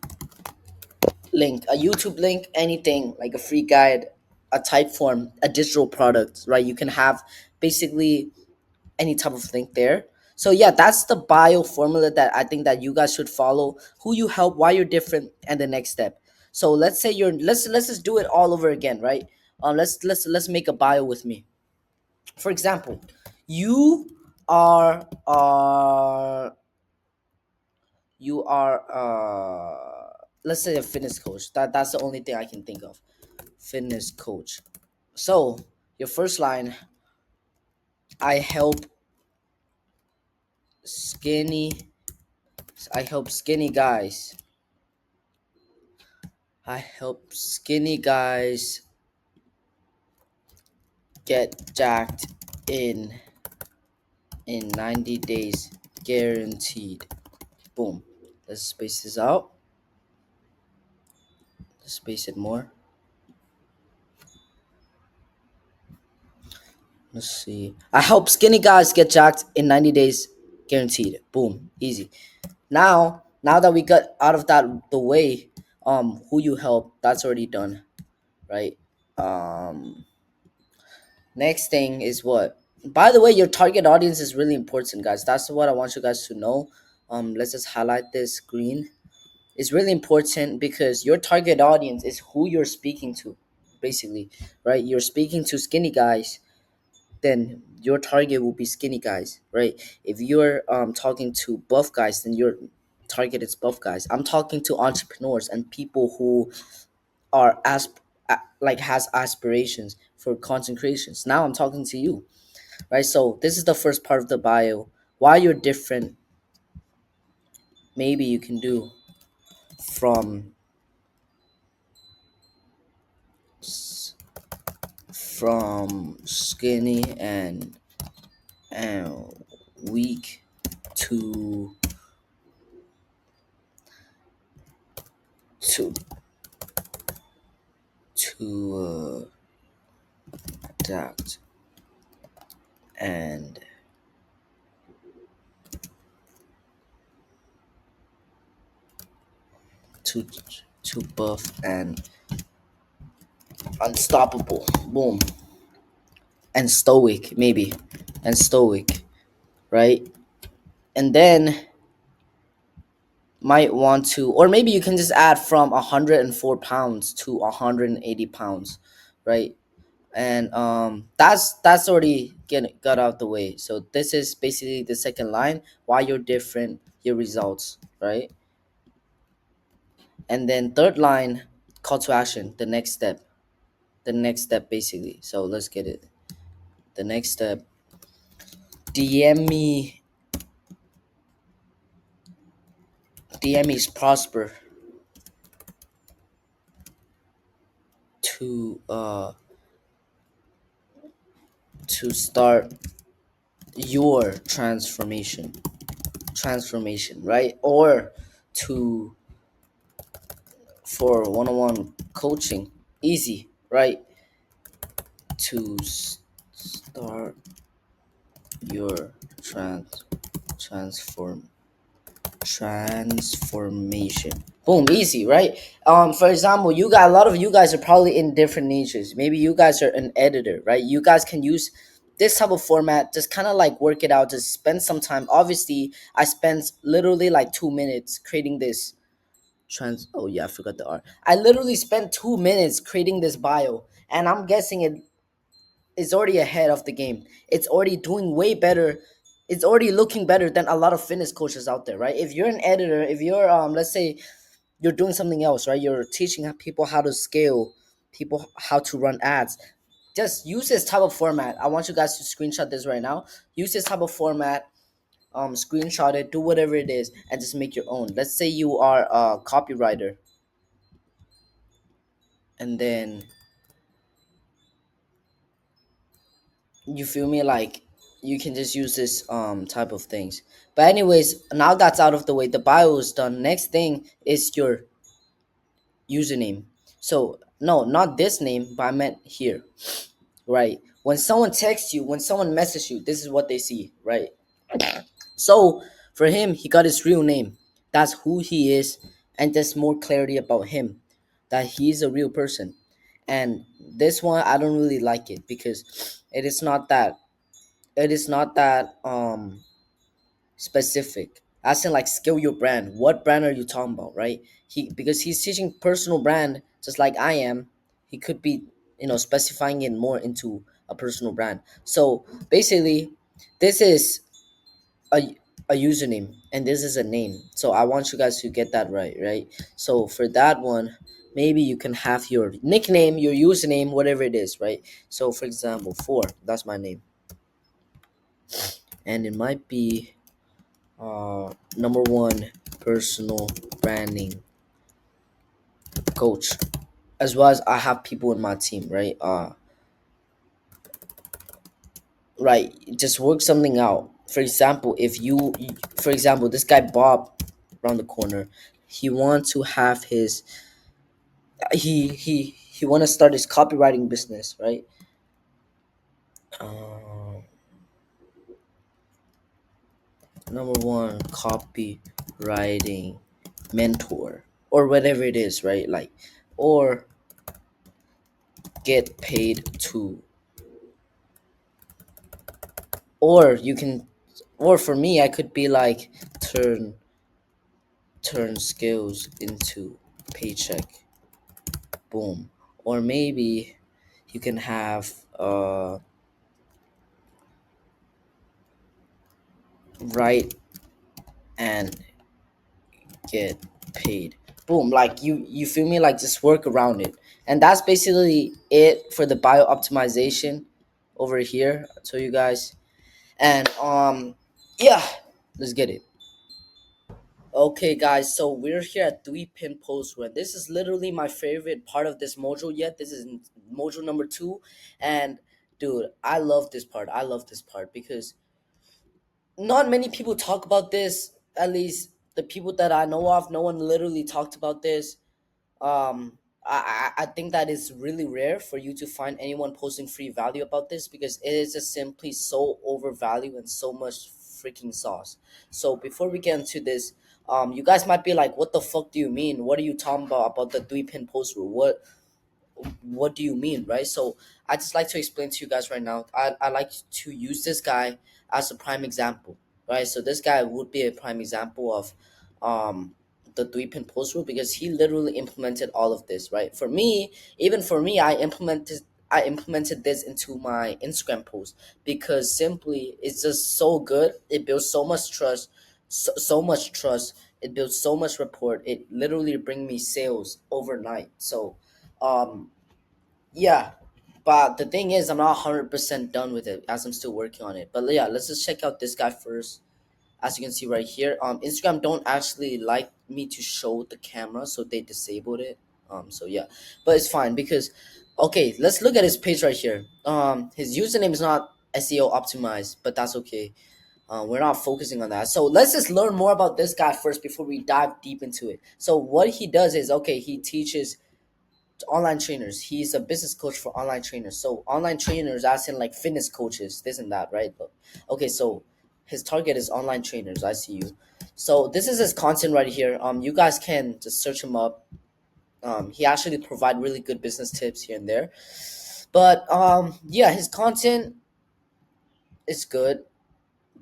a YouTube link, anything like a free guide, a type form, a digital product, right? You can have basically any type of link there. So yeah, that's the bio formula that I think that you guys should follow. Who you help, why you're different, and the next step. So let's say let's just do it all over again, right? Let's make a bio with me. For example, you are you are let's say a fitness coach. That's the only thing I can think of. Fitness coach. So your first line, I help skinny I help skinny guys. I help skinny guys get jacked in 90 days guaranteed. Boom. Let's space this out. Let's space it more. Let's see. I help skinny guys get jacked in 90 days guaranteed. Boom. Easy. Now that we got out of that the way, who you help, that's already done, right? Um Next thing is what? By the way, your target audience is really important, guys. That's what I want you guys to know. Let's just highlight this green. It's really important because your target audience is who you're speaking to, basically, right? You're speaking to skinny guys, then your target will be skinny guys, right? If you're talking to buff guys, then your target is buff guys. I'm talking to entrepreneurs and people who are like has aspirations for content creations. Now I'm talking to you, right? So this is the first part of the bio. Why you're different? Maybe you can do from skinny and weak to to adapt and to buff and unstoppable. Boom. And stoic, maybe. And stoic, right? And then might want to, or maybe you can just add from 104 pounds to 180 pounds, right? And that's already got out the way. So this is basically the second line, why you're different, your results, right? And then third line, call to action, the next step basically. So let's get it. The next step, dm me is prosper to start your transformation, right? Or to for one-on-one coaching, easy, right? To start your transform transformation. Boom, easy, right? For example, you got a lot of you guys are probably in different niches. Maybe you guys are an editor, right? You guys can use this type of format, just kind of like work it out, just spend some time. Obviously, I spent literally like 2 minutes creating this Oh yeah, I forgot the R. I literally spent 2 minutes creating this bio, and I'm guessing it is already ahead of the game. It's already doing way better. It's already looking better than a lot of fitness coaches out there, right? If you're an editor, if you're let's say you're doing something else, right? You're teaching people how to scale, people how to run ads. Just use this type of format. I want you guys to screenshot this right now. Use this type of format. Screenshot it, do whatever it is, and just make your own. Let's say you are a copywriter, and then you feel me, like you can just use this type of things. But anyways, now that's out of the way, the bio is done. Next thing is your username. So no, not this name, but I meant here, right? When someone texts you, when someone messages you, this is what they see, right? So for him, he got his real name. That's who he is, and there's more clarity about him, that he's a real person. And this one, I don't really like it because it is not that. It is not that specific. As in, like, scale your brand. What brand are you talking about, right? He, because he's teaching personal brand just like I am. He could be, specifying it more into a personal brand. So basically, this is a a username and this is a name. So I want you guys to get that right, right? So for that one, maybe you can have your nickname, your username, whatever it is, right? So for example, four, that's my name, and it might be number one personal branding coach, as well as I have people in my team, right? Right, just work something out. For example, if for example, this guy Bob around the corner, he wants to have his he want to start his copywriting business, right? um, Number one copywriting mentor, or whatever it is, right? Like, or get paid to, or you can, or for me, I could be like, turn skills into paycheck. Boom. Or maybe you can have write and get paid. Boom. Like, you feel me, like, just work around it. And that's basically it for the bio optimization over here. So you guys, and yeah, let's get it. Okay, guys, so we're here at 3 pin post run. This is literally my favorite part of this module yet. This is module number 2, and dude, I love this part. I love this part because not many people talk about this. At least the people that I know of, no one literally talked about this. I think that is really rare for you to find anyone posting free value about this, because it is just simply so overvalued and so much freaking sauce. So before we get into this, you guys might be like, what the fuck do you mean? What are you talking about the 3 pin post rule? What do you mean, right? So I just like to explain to you guys right now. I like to use this guy as a prime example, right? So this guy would be a prime example of um the 3 pin post rule, because he literally implemented all of this, right? For me, even for me, I implemented this into my Instagram post, because simply it's just so good. It builds so much trust, so much trust. It builds so much rapport. It literally bring me sales overnight. So um yeah, but the thing is, I'm not 100% done with it, as I'm still working on it. But yeah, let's just check out this guy first. As you can see right here, Instagram don't actually like me to show the camera, so they disabled it. So yeah, but it's fine because, okay, let's look at his page right here. His username is not SEO optimized, but that's okay. We're not focusing on that. So let's just learn more about this guy first before we dive deep into it. So what he does is, okay, he teaches online trainers. He's a business coach for online trainers. So online trainers, as in like fitness coaches, this and that, right? But okay, so his target is online trainers. I see you. So this is his content right here. You guys can just search him up. He actually provide really good business tips here and there. But yeah, his content is good.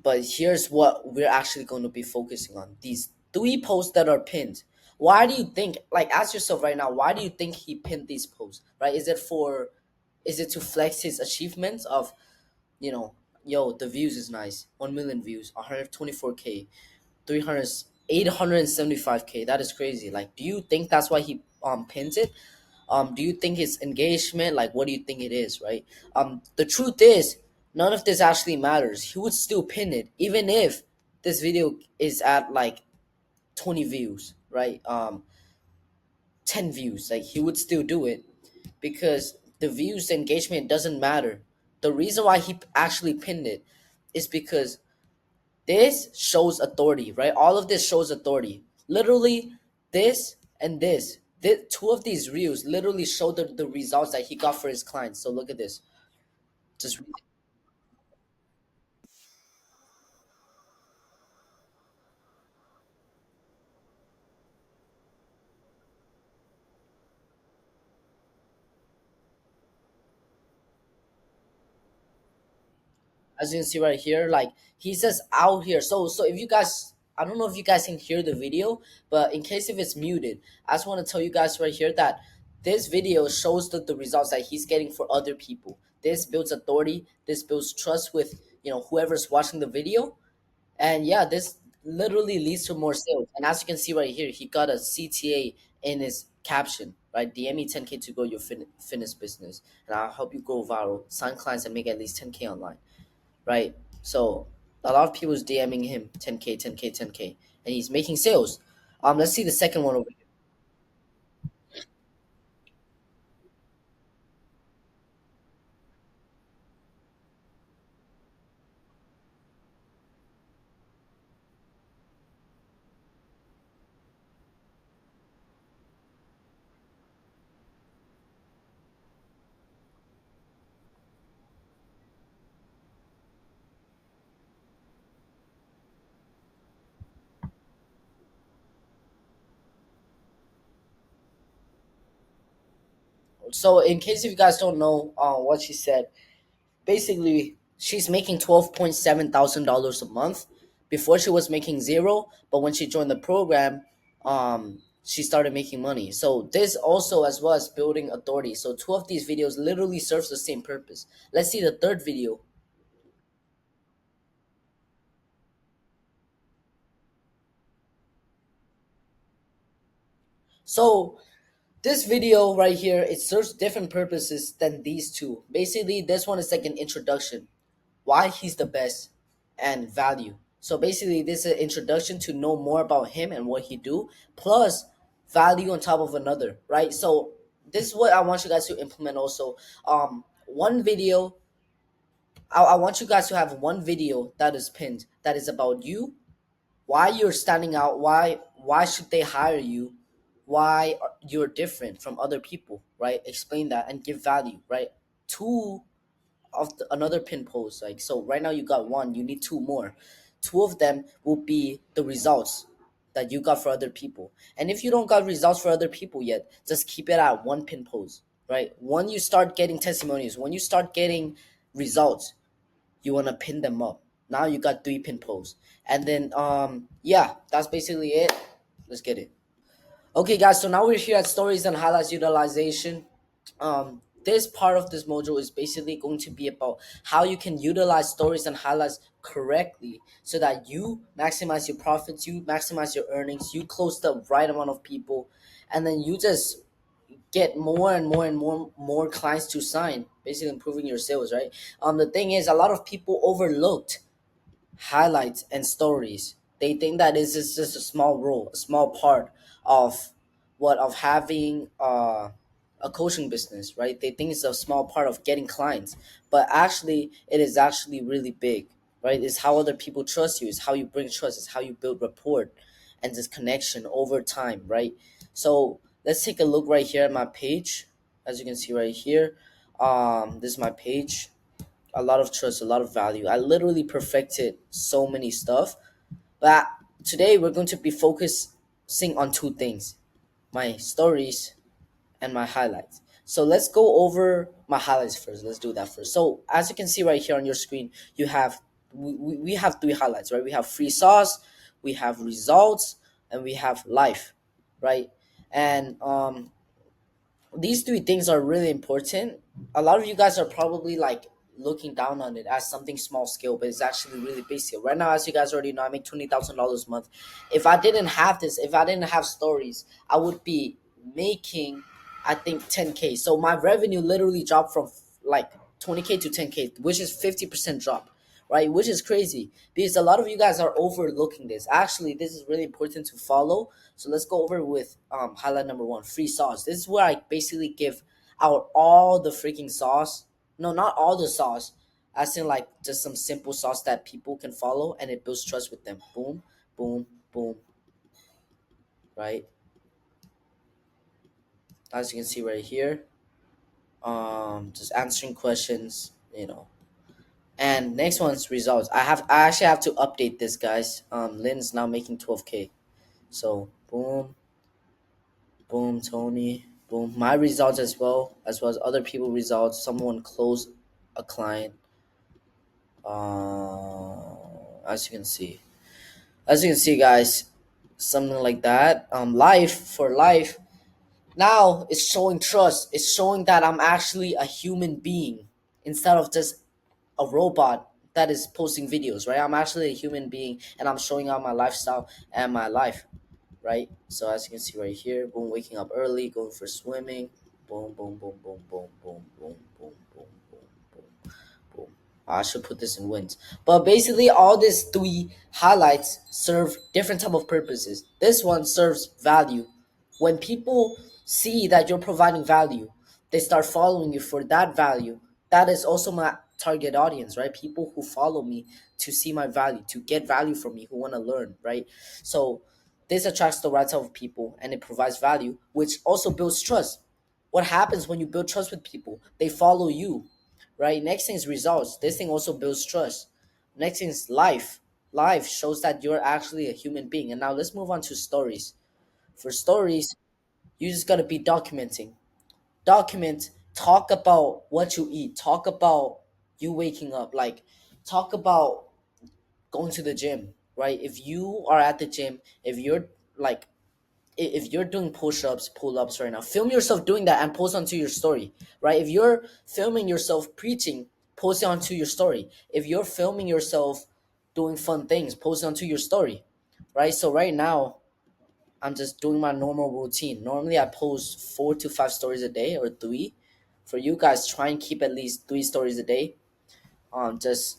But here's what we're actually going to be focusing on: these 3 posts that are pinned. Why do you think, like, ask yourself right now, why do you think he pinned these posts, right? Is it to flex his achievements of, you know, yo, the views is nice, 1 million views, 124K, 300, 875K. That is crazy. Like, do you think that's why he pins it? Do you think it's engagement? Like, what do you think it is, right? The truth is, none of this actually matters. He would still pin it, even if this video is at like 20 views, right? 10 views. Like, he would still do it because the views, the engagement doesn't matter. The reason why he actually pinned it is because this shows authority, right? All of this shows authority. Literally, this and this, two of these reels literally show the results that he got for his clients. So look at this. Just read it. As you can see right here, like he says out here. So if you guys, I don't know if you guys can hear the video, but in case if it's muted, I just want to tell you guys right here that this video shows the results that he's getting for other people. This builds authority. This builds trust with, whoever's watching the video. And yeah, this literally leads to more sales. And as you can see right here, he got a CTA in his caption, right? DM me 10K to grow your fitness business, and I'll help you go viral, sign clients, and make at least 10K online, right? So a lot of people is DMing him 10K, 10K, 10K, and he's making sales. Let's see the second one over here. So in case if you guys don't know what she said, basically she's making $12,700 a month. Before she was making zero, but when she joined the program, she started making money. So this also as well as building authority. So two of these videos literally serves the same purpose. Let's see the third video. So this video right here, it serves different purposes than these two. Basically, this one is like an introduction, why he's the best, and value. So basically, this is an introduction to know more about him and what he do, plus value on top of another, right? So this is what I want you guys to implement also. One video, I want you guys to have one video that is pinned, that is about you, why you're standing out, why should they hire you, why you're different from other people, right? Explain that and give value, right? Two of another pin post, like, so right now you got one, you need two more. Two of them will be the results that you got for other people. And if you don't got results for other people yet, just keep it at one pin post, right? When you start getting testimonies, when you start getting results, you want to pin them up. Now you got three pin posts. And then yeah, that's basically it. Let's get it. Okay guys, so now we're here at stories and highlights utilization. This part of this module is basically going to be about how you can utilize stories and highlights correctly so that you maximize your profits, you maximize your earnings, you close the right amount of people, and then you just get more and more and more clients to sign, basically improving your sales, right? The thing is, a lot of people overlooked highlights and stories. They think that is just a small role, a small part of of having a coaching business, right? They think it's a small part of getting clients, but actually it is actually really big, right? It's how other people trust you, it's how you bring trust, it's how you build rapport and this connection over time, right? So let's take a look right here at my page. As you can see right here, this is my page. A lot of trust, a lot of value. I literally perfected so many stuff. But today we're going to be focusing on two things: my stories and my highlights. So let's go over my highlights first. Let's do that first. So as you can see right here on your screen, you have we have three highlights, right? We have free sauce, we have results, and we have life. right? And these three things are really important. A lot of you guys are probably like looking down on it as something small scale, but it's actually really big scale. Right now, as you guys already know, I make $20,000 a month. If I didn't have this, if I didn't have stories, I would be making, I think, 10K. So my revenue literally dropped from like 20K to 10K, which is 50% drop, right? Which is crazy because a lot of you guys are overlooking this. Actually, this is really important to follow. So let's go over with highlight number one, free sauce. This is where I basically give out all the freaking sauce. No, not all the sauce. As in like just some simple sauce that people can follow and it builds trust with them. Boom, boom, boom. Right? As you can see right here. Just answering questions, And next one's results. I actually have to update this, guys. Lynn's now making 12K. So boom, boom, Tony, boom. My results as well as other people results. Someone closed a client. As you can see, guys, something like that. Life for life. Now it's showing trust. It's showing that I'm actually a human being instead of just a robot that is posting videos, right? I'm actually a human being and I'm showing out my lifestyle and my life, right? So as you can see right here, boom, waking up early, going for swimming, boom, boom, boom, boom, boom, boom, boom, boom, boom, boom, boom, boom. I should put this in wins. But basically all these three highlights serve different type of purposes. This one serves value. When people see that you're providing value, they start following you for that value. That is also my target audience, right? People who follow me to see my value, to get value from me, who want to learn, right? So this attracts the right type of people and it provides value, which also builds trust. What happens when you build trust with people? They follow you, right? Next thing is results. This thing also builds trust. Next thing is life. Life shows that you're actually a human being. And now let's move on to stories. For stories, you just gotta be documenting. Document, talk about what you eat, talk about you waking up, like talk about going to the gym, right? If you are at the gym, if you're like if you're doing push-ups, pull-ups right now, film yourself doing that and post onto your story, right? If you're filming yourself preaching, post it onto your story. If you're filming yourself doing fun things, post it onto your story, right? So right now I'm just doing my normal routine. Normally I post 4 to 5 stories a day or three. For you guys, try and keep at least 3 stories a day. Just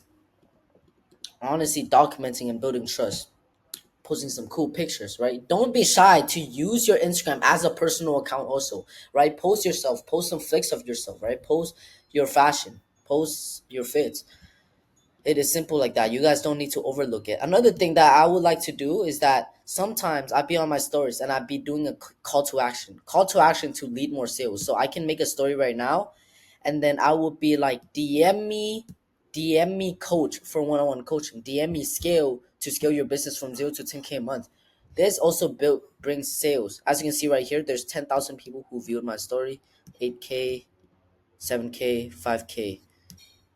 honestly documenting and building trust, posting some cool pictures, right? Don't be shy to use your Instagram as a personal account also, right? Post yourself, post some flicks of yourself, right? Post your fashion, post your fits. It is simple like that. You guys don't need to overlook it. Another thing that I would like to do is that sometimes I'd be on my stories and I'd be doing a call to action to lead more sales. So I can make a story right now and then I would be like, DM me coach for one-on-one coaching. DM me scale to scale your business from 0 to 10K a month. This also brings sales. As you can see right here, there's 10,000 people who viewed my story, 8K, 7K, 5K.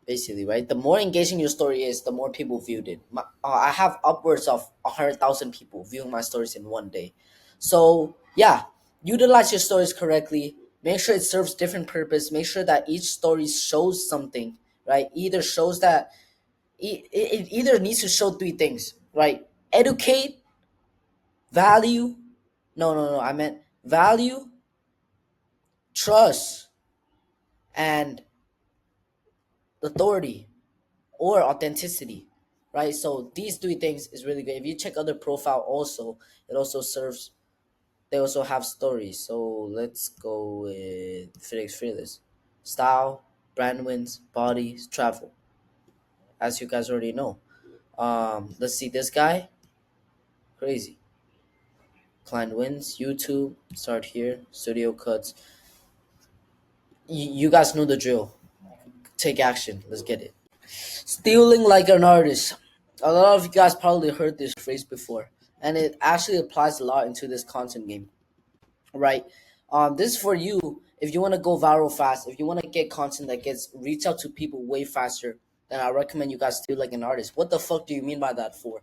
Basically, right? The more engaging your story is, the more people viewed it. I have upwards of 100,000 people viewing my stories in one day. So yeah, utilize your stories correctly. Make sure it serves different purpose. Make sure that each story shows something, right? Either shows that it either needs to show three things, right? Educate, value. No. I meant value, trust, and authority or authenticity, right? So these three things is really good. If you check other profile also, it also serves. They also have stories. So let's go with Felix Fearless. Style, brand wins, bodies, travel. As you guys already know. Let's see this guy. Crazy. Client wins. YouTube. Start here. Studio cuts. You guys know the drill. Take action. Let's get it. Stealing like an artist. A lot of you guys probably heard this phrase before, and it actually applies a lot into this content game, right? This is for you if you want to go viral fast, if you want to get content that gets reach out to people way faster. Then I recommend you guys steal like an artist. What the fuck do you mean by that for?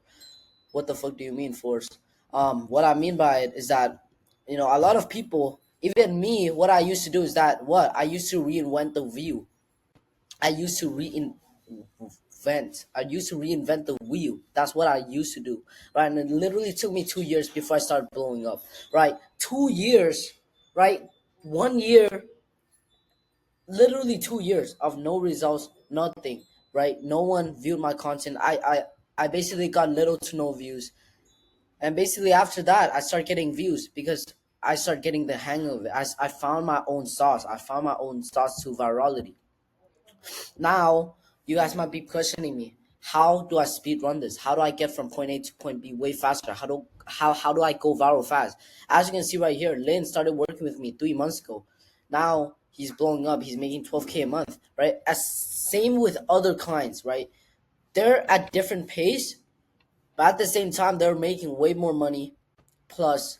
What the fuck do you mean, Force? What I mean by it is that a lot of people, even me, what I used to do is that what I used to reinvent the view. I used to reinvent the wheel. That's what I used to do, right? And it literally took me 2 years before I started blowing up, right? 2 years, right? 1 year, literally 2 years of no results, nothing, right? No one viewed my content. I basically got little to no views, and basically after that, I started getting views because I started getting the hang of it. I found my own sauce. I found my own sauce to virality. Now, you guys might be questioning me. How do I speed run this? How do I get from point A to point B way faster? How do I go viral fast? As you can see right here, Lynn started working with me 3 months ago. Now he's blowing up. He's making 12K a month, right? As same with other clients, right? They're at different pace, but at the same time, they're making way more money. Plus,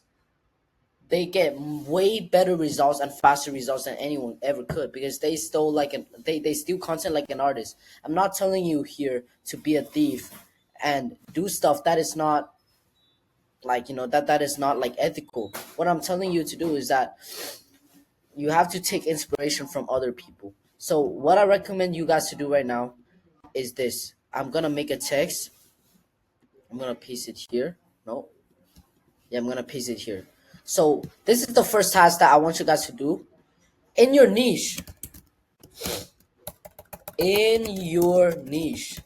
they get way better results and faster results than anyone ever could because they stole they steal content like an artist. I'm not telling you here to be a thief and do stuff that is not that is not like ethical. What I'm telling you to do is that you have to take inspiration from other people. So what I recommend you guys to do right now is this. I'm gonna make a text. I'm gonna paste it here. No, yeah, I'm gonna paste it here. So this is the first task that I want you guys to do in your niche. In your niche,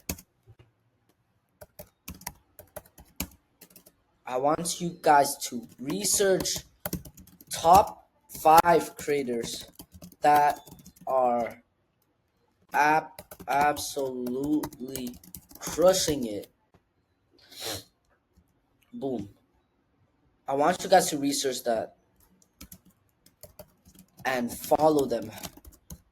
I want you guys to research top 5 creators that are absolutely crushing it. Boom. I want you guys to research that and follow them.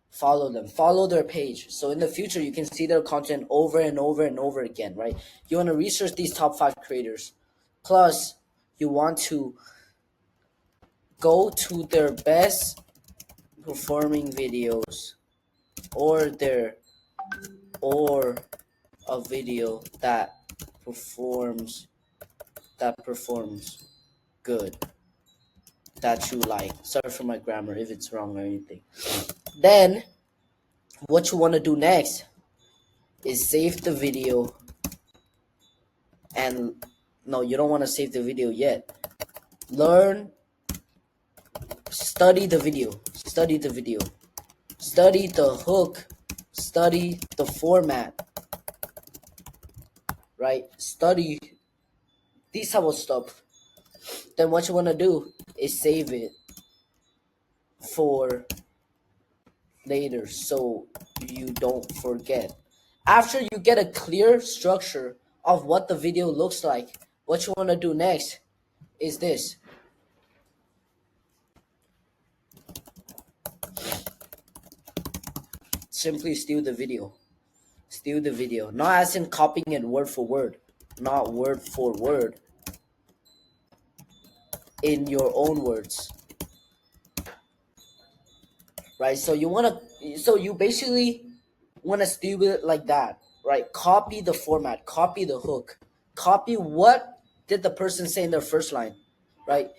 Follow their page, so in the future you can see their content over and over and over again, right? You want to research these top 5 creators, plus you want to go to their best performing videos, or or a video performs that performs good, that you like. Sorry for my grammar if it's wrong or anything. Then what you want to do next is save the video. And no, you don't want to save the video yet. Study the video, study the hook, study the format, right? Study these type of stuff. Then what you want to do is save it for later so you don't forget. After you get a clear structure of what the video looks like, what you want to do next is this. Simply steal the video. Steal the video. Not as in copying it word for word. Not word for word. In your own words. Right? So you basically want to steal it like that. Right? Copy the format. Copy the hook. Copy what did the person say in their first line. Right?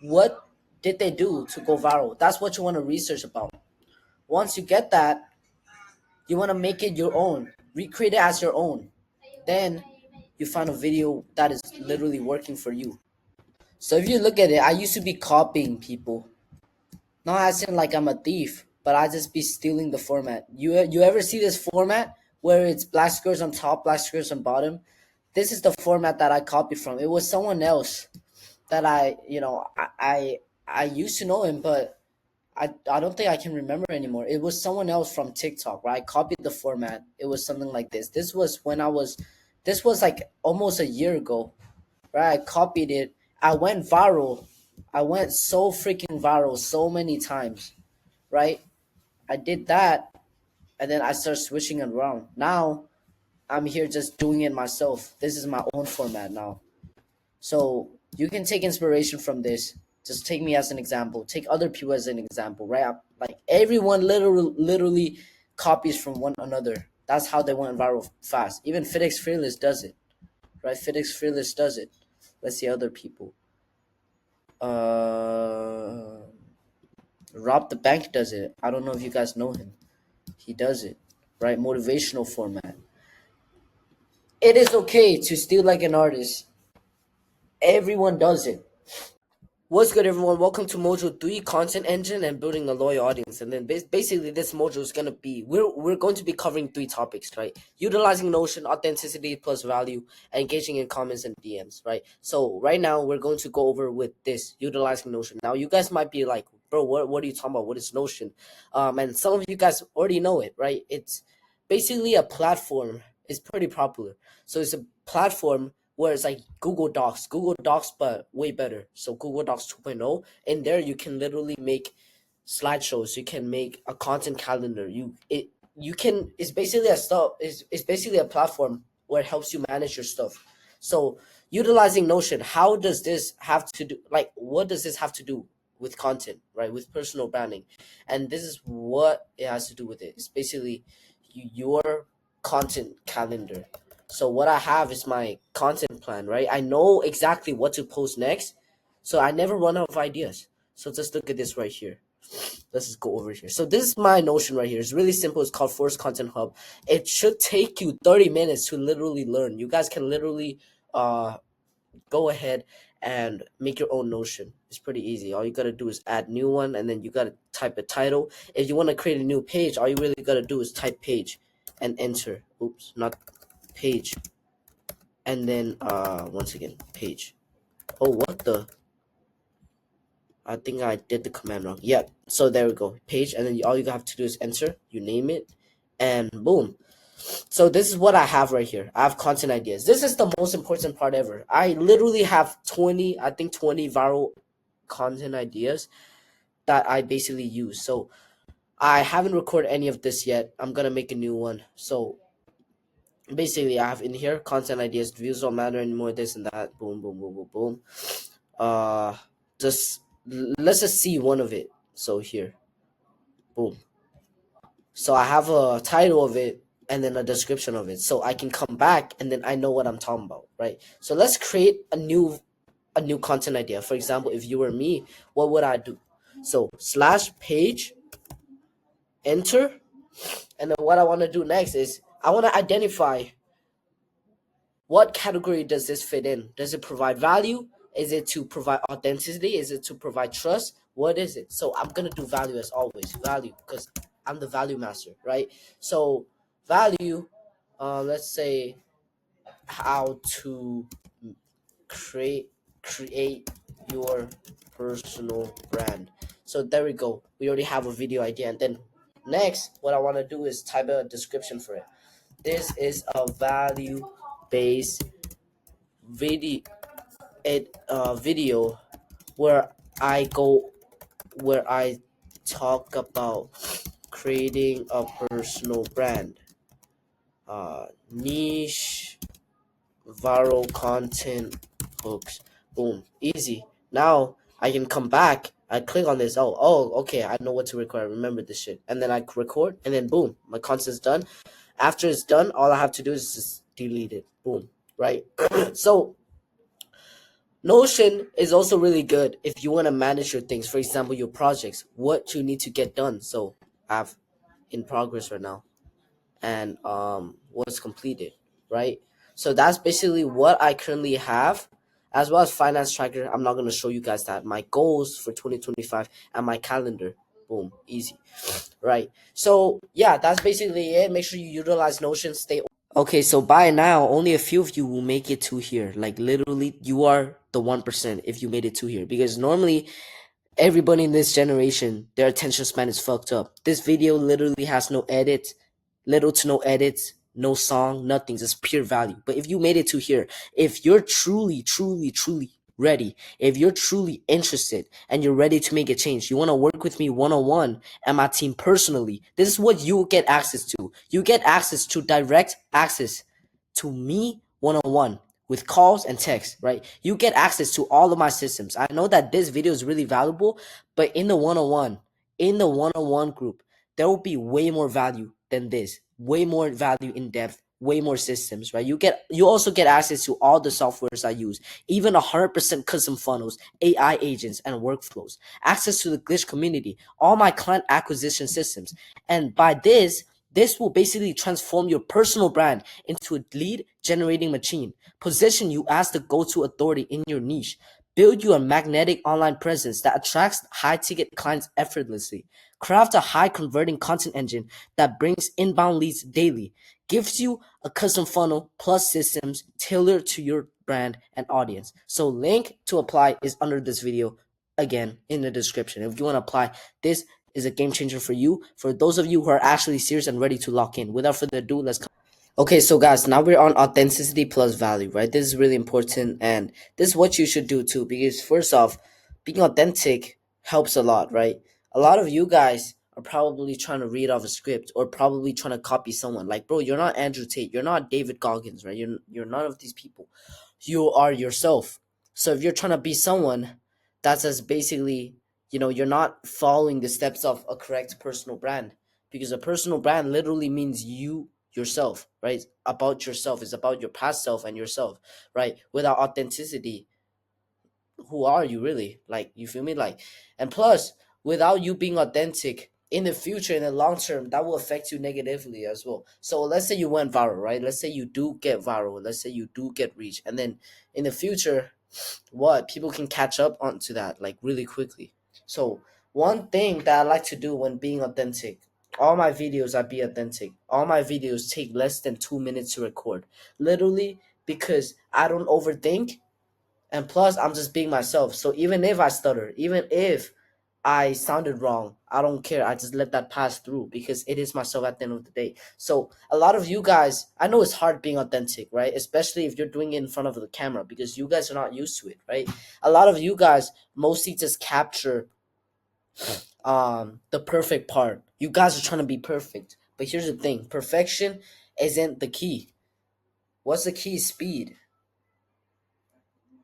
What did they do to go viral? That's what you want to research about. Once you get that, you want to make it your own. Recreate it as your own. Then you find a video that is literally working for you. So if you look at it, I used to be copying people. Not as in like I'm a thief, but I just be stealing the format. You ever see this format where it's black squares on top, black squares on bottom? This is the format that I copied from. It was someone else that I used to know him, but I don't think I can remember anymore. It was someone else from TikTok, right? I copied the format. It was something like this. This was like almost a year ago, right? I copied it. I went viral. I went so freaking viral so many times, right? I did that, and then I started switching it around. Now I'm here just doing it myself. This is my own format now. So you can take inspiration from this. Just take me as an example. Take other people as an example, right? Like everyone literally copies from one another. That's how they went viral fast. Even FitX Fearless does it, right? FitX Fearless does it. Let's see other people. Rob the Bank does it. I don't know if you guys know him. He does it, right? Motivational format. It is okay to steal like an artist. Everyone does it. What's good, everyone? Welcome to Module 3, Content Engine and Building a Loyal Audience. And then basically this module is going to be, we're going to be covering 3 topics, right? Utilizing Notion, authenticity plus value, and engaging in comments and DMs, right? So right now we're going to go over with this, utilizing Notion. Now you guys might be like, bro, what are you talking about? What is Notion? And some of you guys already know it, right? It's basically a platform. It's pretty popular. So it's a platform where it's like Google Docs, but way better. So Google Docs 2.0, and there you can literally make slideshows. You can make a content calendar. It's basically it's basically a platform where it helps you manage your stuff. So utilizing Notion, how does this have to do? Like, what does this have to do with content, right? With personal branding, and this is what it has to do with it. It's basically your content calendar. So what I have is my content plan, right? I know exactly what to post next, so I never run out of ideas. So just look at this right here. Let's just go over here. So this is my Notion right here. It's really simple. It's called Force Content Hub. It should take you 30 minutes to literally learn. You guys can literally go ahead and make your own Notion. It's pretty easy. All you gotta do is add new one, and then you gotta type a title. If you want to create a new page, all you really gotta do is type page and enter. Oops, not page. And then once again, page. Oh, what the? I think I did the command wrong. Yeah, so there we go, page, and then all you have to do is enter, you name it, and boom. So this is what I have right here. I have content ideas. This is the most important part ever. I literally have 20 viral content ideas that I basically use. So I haven't recorded any of this yet. I'm gonna make a new one. So basically I have in here content ideas, views don't matter anymore, this and that, boom, boom, boom, boom, boom. Just let's just see one of it. So here, boom. So I have a title of it and then a description of it, so I can come back and then I know what I'm talking about, right? So let's create a new content idea. For example, if you were me, what would I do? So slash page, enter, and then what I want to do next is I want to identify what category does this fit in. Does it provide value? Is it to provide authenticity? Is it to provide trust? What is it? So I'm gonna do value as always, value, because I'm the value master, right? So value, let's say how to create your personal brand. So there we go. We already have a video idea, and then next, what I want to do is type a description for it. This is a value based video video where I talk about creating a personal brand, niche viral content hooks. Boom, easy. Now I can come back, I click on this. Okay, I know what to record. I remember this shit, and then I record, and then boom, my content's done. After it's done, all I have to do is just delete it. Boom, right? So Notion is also really good if you want to manage your things. For example, your projects, what you need to get done. So I have in progress right now, and what's completed, right? So that's basically what I currently have, as well as finance tracker. I'm not going to show you guys that. My goals for 2025 and my calendar. Boom, easy, right? So yeah, that's basically it. Make sure you utilize Notion. Stay okay. So by now, only a few of you will make it to here. Like literally, you are the 1% if you made it to here, because normally everybody in this generation, their attention span is fucked up. This video literally has no edit, little to no edits, no song, nothing, just pure value. But if you made it to here, if you're truly, truly, truly ready, if you're truly interested and you're ready to make a change, you want to work with me one-on-one and my team personally, this is what you get access to. You get access to direct access to me one-on-one with calls and texts, right? You get access to all of my systems. I know that this video is really valuable, but in the one-on-one group, there will be way more value than this, way more value in depth, way more systems, right? You also get access to all the softwares I use, even 100% custom funnels, AI agents, and workflows. Access to the glitch community, all my client acquisition systems. And by this will basically transform your personal brand into a lead generating machine, position you as the go-to authority in your niche, build you a magnetic online presence that attracts high ticket clients effortlessly, craft a high converting content engine that brings inbound leads daily, gives you a custom funnel plus systems tailored to your brand and audience. So link to apply is under this video, again in the description. If you want to apply, this is a game changer for you, for those of you who are actually serious and ready to lock in. Without further ado, let's come. Okay, so guys, now we're on authenticity plus value, right? This is really important, and this is what you should do too, because first off, being authentic helps a lot, right? A lot of you guys are probably trying to read off a script or probably trying to copy someone. Like, bro, you're not Andrew Tate, you're not David Goggins, right? You're none of these people. You are yourself. So if you're trying to be someone, that's as basically, you're not following the steps of a correct personal brand, because a personal brand literally means you yourself, right? About yourself. It's about your past self and yourself, right? Without authenticity, who are you really? Like, you feel me? Like, and plus, without you being authentic in the future, in the long term, that will affect you negatively as well. So let's say you went viral, right? Let's say you do get viral. Let's say you do get reach, and then in the future, what people can catch up onto that like really quickly. So one thing that I like to do when being authentic, all my videos I be authentic. All my videos take less than 2 minutes to record. Literally, because I don't overthink, and plus I'm just being myself. So even if I stutter, even if I sounded wrong, I don't care. I just let that pass through because it is myself at the end of the day. So a lot of you guys, I know it's hard being authentic, right? Especially if you're doing it in front of the camera because you guys are not used to it, right? A lot of you guys mostly just capture the perfect part. You guys are trying to be perfect. But here's the thing, perfection isn't the key. What's the key? Speed.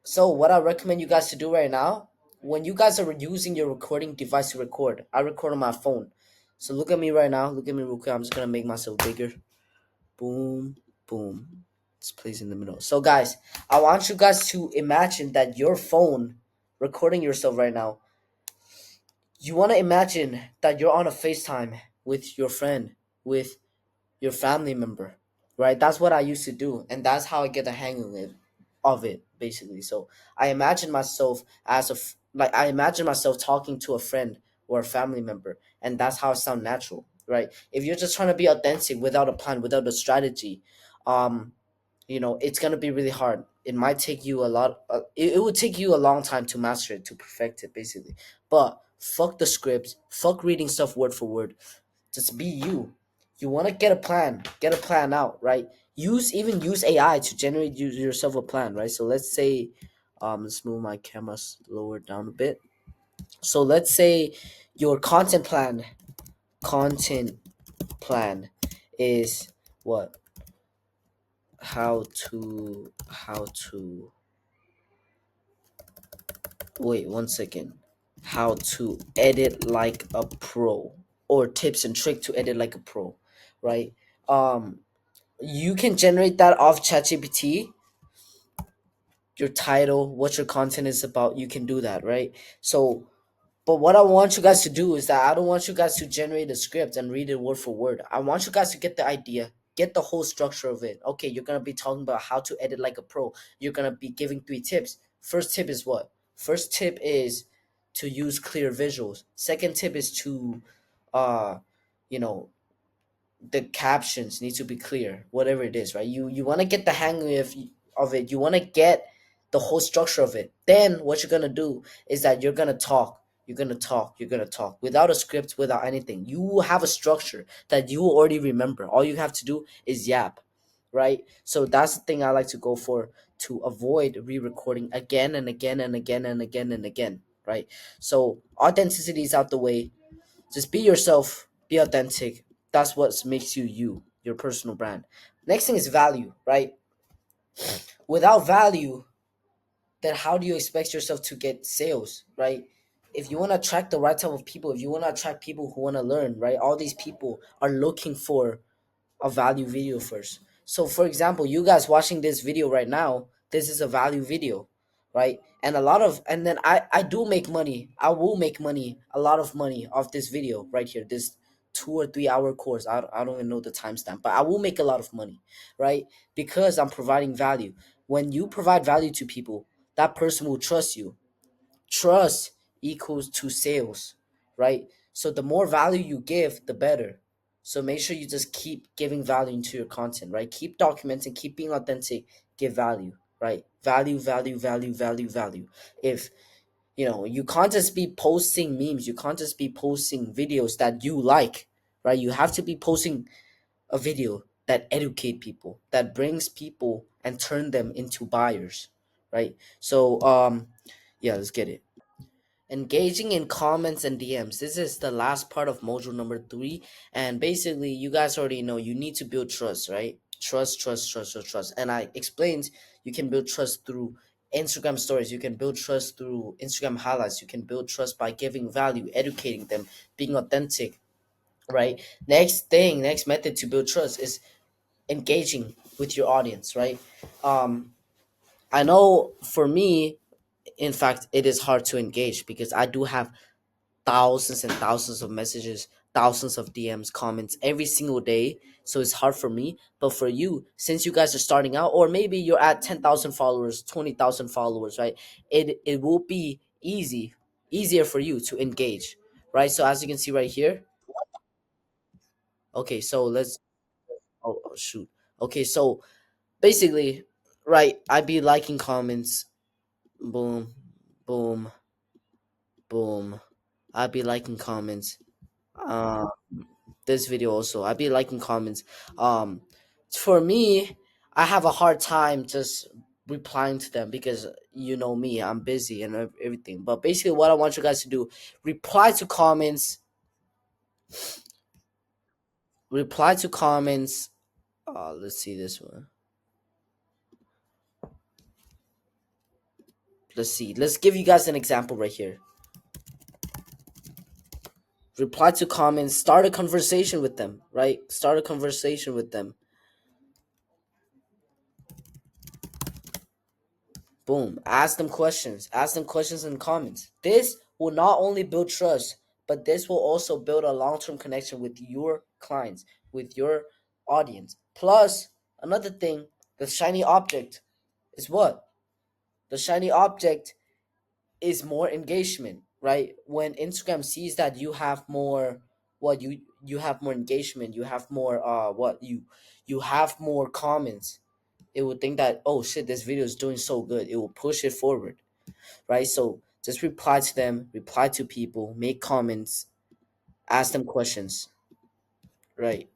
So what I recommend you guys to do right now, when you guys are using your recording device to record, I record on my phone. So look at me right now. Look at me real quick. I'm just gonna make myself bigger. Boom, boom. It's placed in the middle. So guys, I want you guys to imagine that your phone recording yourself right now. You want to imagine that you're on a FaceTime with your friend, with your family member, right? That's what I used to do, and that's how I get the hang of it basically. So I imagine myself like I imagine myself talking to a friend or a family member, and that's how it sound natural, right? If you're just trying to be authentic without a plan, without a strategy, um, it's gonna be really hard. It might take you a lot. It would take you a long time to master it, to perfect it, basically. But fuck the script, fuck reading stuff word for word, just be you. You want to get a plan out, right? Use AI to generate yourself a plan, right? So let's say, let's move my cameras lower down a bit. So let's say your content plan is what? How to wait 1 second. How to edit like a pro, or tips and trick to edit like a pro, right? Um, you can generate that off ChatGPT. Your title, what your content is about, you can do that, right? So, but what I want you guys to do is that I don't want you guys to generate a script and read it word for word. I want you guys to get the idea, get the whole structure of it. Okay, you're gonna be talking about how to edit like a pro. You're gonna be giving 3 tips. First tip is what? First tip is to use clear visuals. Second tip is to, uh, you know, the captions need to be clear, whatever it is, right? You want to get the hang of it. You want to get the whole structure of it. Then what you're gonna do is that you're gonna talk. You're gonna talk without a script, without anything. You will have a structure that you already remember. All you have to do is yap, right? So that's the thing I like to go for, to avoid re-recording again and again and again and again and again, right? So authenticity is out the way. Just be yourself, be authentic. That's what makes you you, your personal brand. Next thing is value, right? Without value, then how do you expect yourself to get sales, right? If you want to attract the right type of people, if you want to attract people who want to learn, right? All these people are looking for a value video first. So for example, you guys watching this video right now, this is a value video, right? And a lot of, and then I do make money. I will make money, a lot of money off this video right here, this 2 or 3 hour course. I don't even know the timestamp, but I will make a lot of money, right? Because I'm providing value. When you provide value to people, that person will trust you. Trust equals to sales, right? So the more value you give, the better. So make sure you just keep giving value into your content, right? Keep documenting, keep being authentic, give value, right? Value, value, value, value, value. If you can't just be posting memes, you can't just be posting videos that you like, right? You have to be posting a video that educate people, that brings people and turn them into buyers, right? So yeah, let's get it. Engaging in comments and DMs. This is the last part of module number 3. And basically, you guys already know you need to build trust, right? Trust, trust, trust, trust, trust. And I explained you can build trust through Instagram stories. You can build trust through Instagram highlights. You can build trust by giving value, educating them, being authentic, right? Next method to build trust is engaging with your audience, right? Um, I know for me, in fact, it is hard to engage because I do have thousands and thousands of messages, thousands of DMs, comments every single day. So it's hard for me. But for you, since you guys are starting out, or maybe you're at 10,000 followers, 20,000 followers, right? It will be easier for you to engage, right? So as you can see right here, okay, so let's, oh shoot. Okay, so basically, right, I'd be liking comments, boom, boom, boom. I'd be liking comments. Uh, this video also. I'd be liking comments. Um, for me, I have a hard time just replying to them because you know me, I'm busy and everything. But basically, what I want you guys to do: reply to comments, reply to comments. Let's see this one. Let's see. Let's give you guys an example right here. Reply to comments. Start a conversation with them. Right. Start a conversation with them. Boom. Ask them questions. Ask them questions in the comments. This will not only build trust, but this will also build a long term connection with your clients, with your audience. Plus, another thing, the shiny object is what? The shiny object is more engagement, right? When Instagram sees that you have more, what you have more engagement, you have more you have more comments, it would think that, oh shit, this video is doing so good, it will push it forward, right? So just reply to them, reply to people, make comments, ask them questions, right?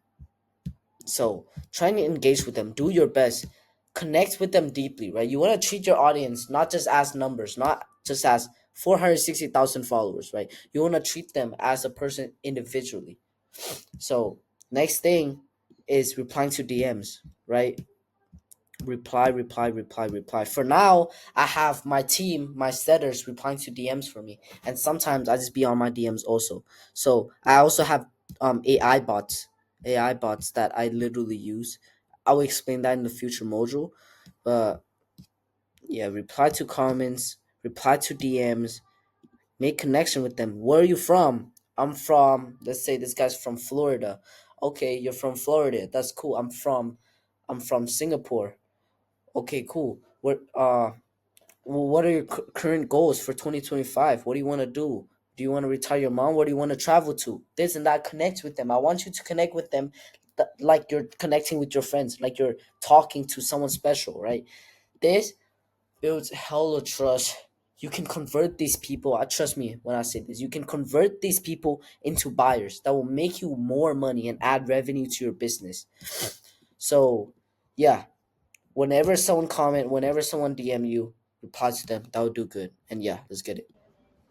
So trying to engage with them, do your best, connect with them deeply, right? You want to treat your audience not just as numbers, not just as 460,000 followers, right? You want to treat them as a person individually. So next thing is replying to DMs, right? Reply. For now, I have my team, my setters replying to DMs for me, and sometimes I just be on my DMs also. So I also have AI bots that I literally use. I will explain that in the future module, but yeah, reply to comments, reply to DMs, make connection with them. Where are you from? I'm from, let's say this guy's from Florida. Okay, you're from Florida. That's cool. I'm from Singapore. Okay, cool. What are your current goals for 2025? What do you want to do? Do you want to retire your mom? Where do you want to travel to? This and that connects with them. I want you to connect with them like you're connecting with your friends, like you're talking to someone special, right? This builds hella trust. You can convert these people. Trust me when I say this. You can convert these people into buyers that will make you more money and add revenue to your business. So, yeah, whenever someone DM you, reply to them. That would do good. And yeah, let's get it.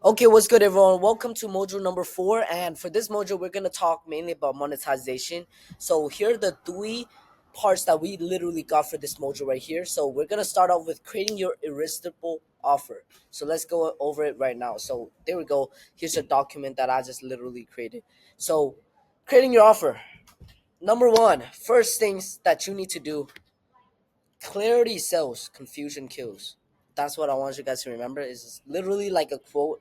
Okay, what's good, everyone? Welcome to module number 4. And for this module, we're gonna talk mainly about monetization. So here are the 3 parts that we literally got for this module right here. So we're gonna start off with creating your irresistible offer. So let's go over it right now. So there we go. Here's a document that I just literally created. So creating your offer. Number one, first things that you need to do: clarity sells, confusion kills. That's what I want you guys to remember. Is literally like a quote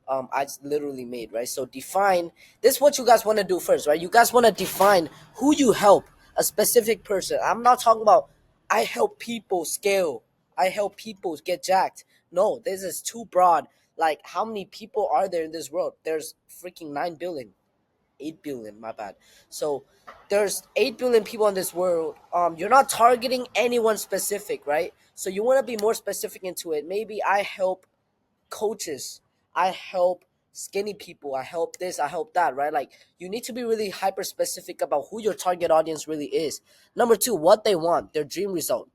I just literally made, right? So define this is what you guys want to do first, right? You guys want to define who you help, a specific person. I'm not talking about I help people scale. I help people get jacked. No, this is too broad. Like how many people are there in this world? There's freaking 9 billion. 8 billion, my bad. So there's 8 billion people in this world. You're not targeting anyone specific, right? So you want to be more specific into it. Maybe I help coaches, I help skinny people, I help this, I help that, right? Like you need to be really hyper specific about who your target audience really is. Number two, what they want, their dream result,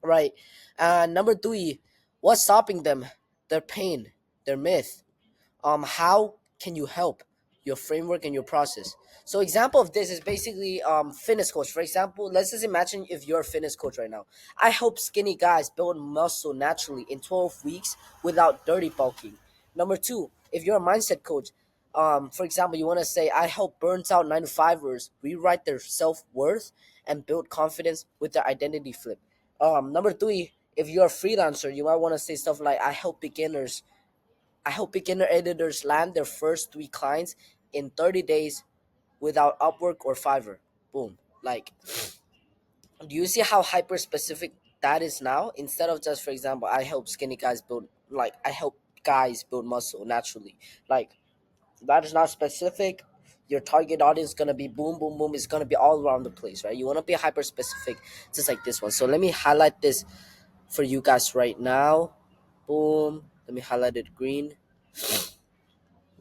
right? And number three, what's stopping them, their pain, their myth. How can you help, your framework and your process. So example of this is basically fitness coach. For example, let's just imagine if you're a fitness coach right now. I help skinny guys build muscle naturally in 12 weeks without dirty bulking. Number two, if you're a mindset coach, for example, you want to say I help burnt out 9 to 5ers rewrite their self-worth and build confidence with their identity flip. Number three, if you're a freelancer, you might want to say stuff like I help beginner editors land their first 3 clients in 30 days without Upwork or Fiverr. Boom. Like, do you see how hyper specific that is now? Instead of just, for example, I help skinny guys build, like, I help guys build muscle naturally. Like, that is not specific. Your target audience is gonna be boom, boom, boom. It's gonna be all around the place, right? You wanna be hyper specific, just like this one. So let me highlight this for you guys right now. Boom. Let me highlight it green.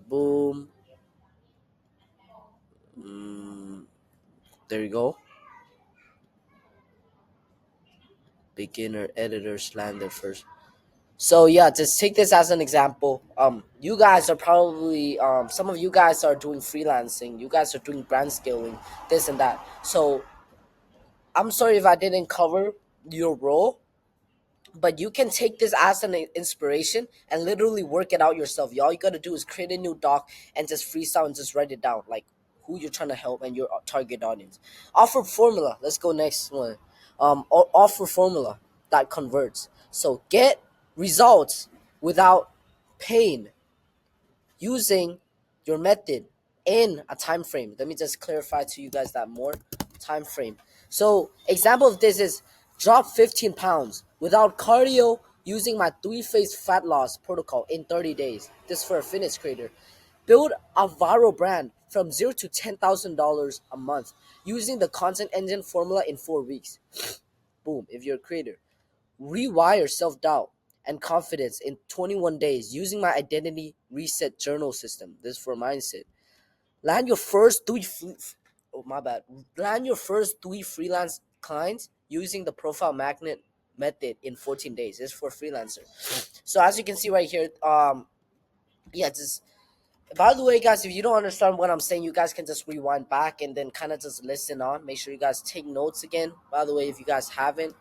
Boom. Mm, there you go. Beginner editors landed first. So yeah, just take this as an example. You guys are probably some of you guys are doing freelancing. You guys are doing brand scaling, this and that. So I'm sorry if I didn't cover your role, but you can take this as an inspiration and literally work it out yourself. All you gotta do is create a new doc and just freestyle and just write it down, like who you're trying to help and your target audience. Offer formula. Let's go next one. Offer formula that converts. So get results without pain using your method in a time frame. Let me just clarify to you guys that more time frame. So example of this is drop 15 pounds without cardio using my 3-phase fat loss protocol in 30 days. This for a fitness creator. Build a viral brand from $0 to $10,000 a month using the content engine formula in 4 weeks. Boom, if you're a creator. Rewire self-doubt and confidence in 21 days using my identity reset journal system. This is for mindset. Land your first oh my bad. Land your first 3 freelance clients using the profile magnet method in 14 days. This is for freelancer. So as you can see right here, yeah, just by the way, guys, if you don't understand what I'm saying, you guys can just rewind back and then kind of just listen on. Make sure you guys take notes again. By the way, if you guys haven't,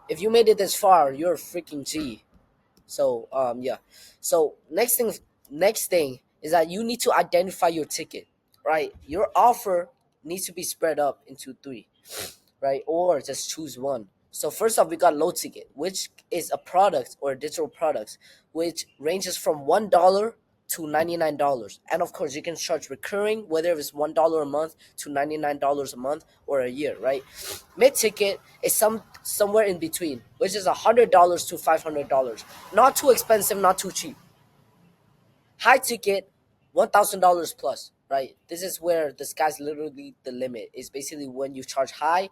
if you made it this far, you're a freaking G. So yeah. So next thing is that you need to identify your ticket, right? Your offer needs to be spread up into three, right? Or just choose one. So first off, we got low ticket, which is a product or a digital product, which ranges from $1 to $99. And of course, you can charge recurring, whether it's $1 a month to $99 a month or a year, right? Mid ticket is somewhere in between, which is $100 to $500. Not too expensive, not too cheap. High ticket, $1,000 plus, right? This is where the sky's literally the limit. It's basically when you charge high,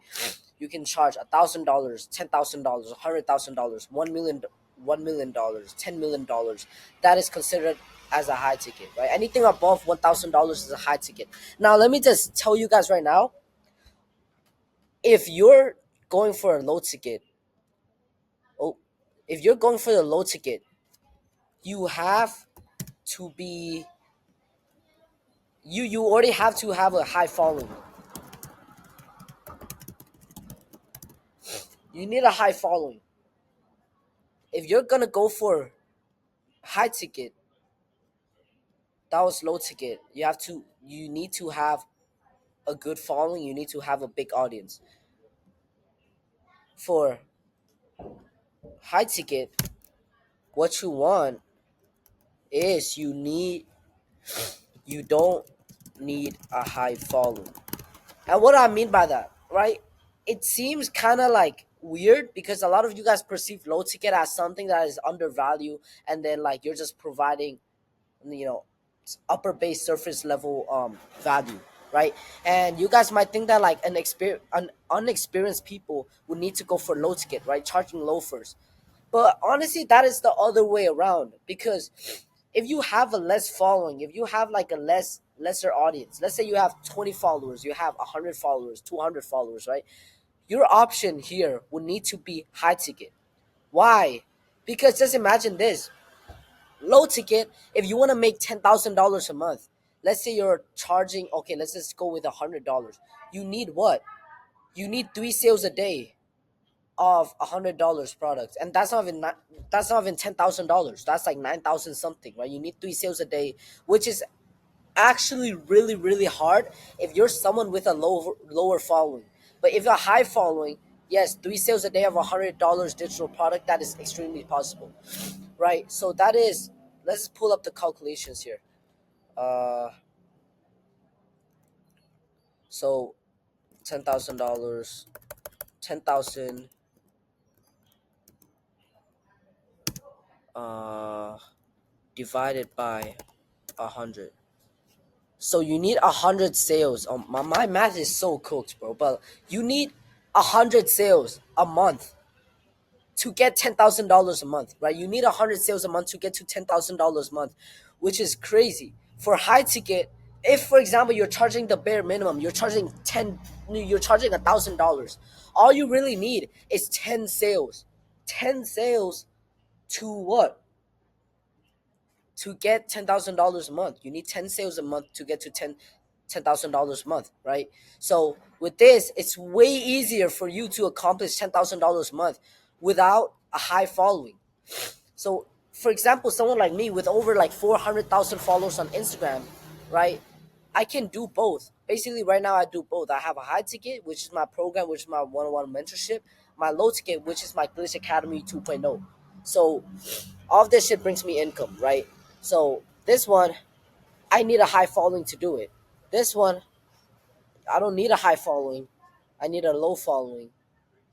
you can charge $1,000, $10,000, $100,000, $1 million, $10 million. That is considered as a high ticket, right? Anything above $1,000 is a high ticket. Now, let me just tell you guys right now, if you're going for a low ticket, oh, if you're going for the low ticket, you have to be you already have to have a high following. You need a high following. If you're gonna go for high ticket, that was low ticket. You need to have a good following, you need to have a big audience. For high ticket, what you want is you don't need a high following. And what I mean by that, right? It seems kind of like weird because a lot of you guys perceive low ticket as something that is undervalued, and then like you're just providing, you know, upper base surface level value, right? And you guys might think that like an unexperienced people would need to go for low ticket, right? Charging low first. But honestly, that is the other way around, because if you have a less following, if you have like a lesser audience, let's say you have 20 followers, you have 100 followers, 200 followers, right? Your option here would need to be high ticket. Why? Because just imagine this: low ticket, if you want to make $10,000 a month, let's say you're charging, okay, let's just go with $100. You need what? You need 3 sales a day of $100 products, and that's not even $10,000. That's like 9,000 something, right? You need 3 sales a day, which is actually really really hard if you're someone with a lower following. But if you're a high following, yes, 3 sales a day of $100 digital product, that is extremely possible, right? So that is, let's pull up the calculations here. uh so $10,000, 10,000 uh divided by 100. So you need 100 sales. My math is so cooked, bro. But you need 100 sales a month to get $10,000 a month, right? You need 100 sales a month to get to $10,000 a month, which is crazy. For high ticket, if for example you're charging the bare minimum, you're charging $1,000. All you really need is 10 sales. 10 sales to what? To get $10,000 a month. You need 10 sales a month to get to $10,000 a month, right? So with this, it's way easier for you to accomplish $10,000 a month without a high following. So, for example, someone like me with over like 400,000 followers on Instagram, right? I can do both. Basically, right now I do both. I have a high ticket, which is my program, which is my one-on-one mentorship, my low ticket, which is my Glitch Academy 2.0. So all of this shit brings me income, right? So this one, I need a high following to do it. This one, I don't need a high following. I need a low following.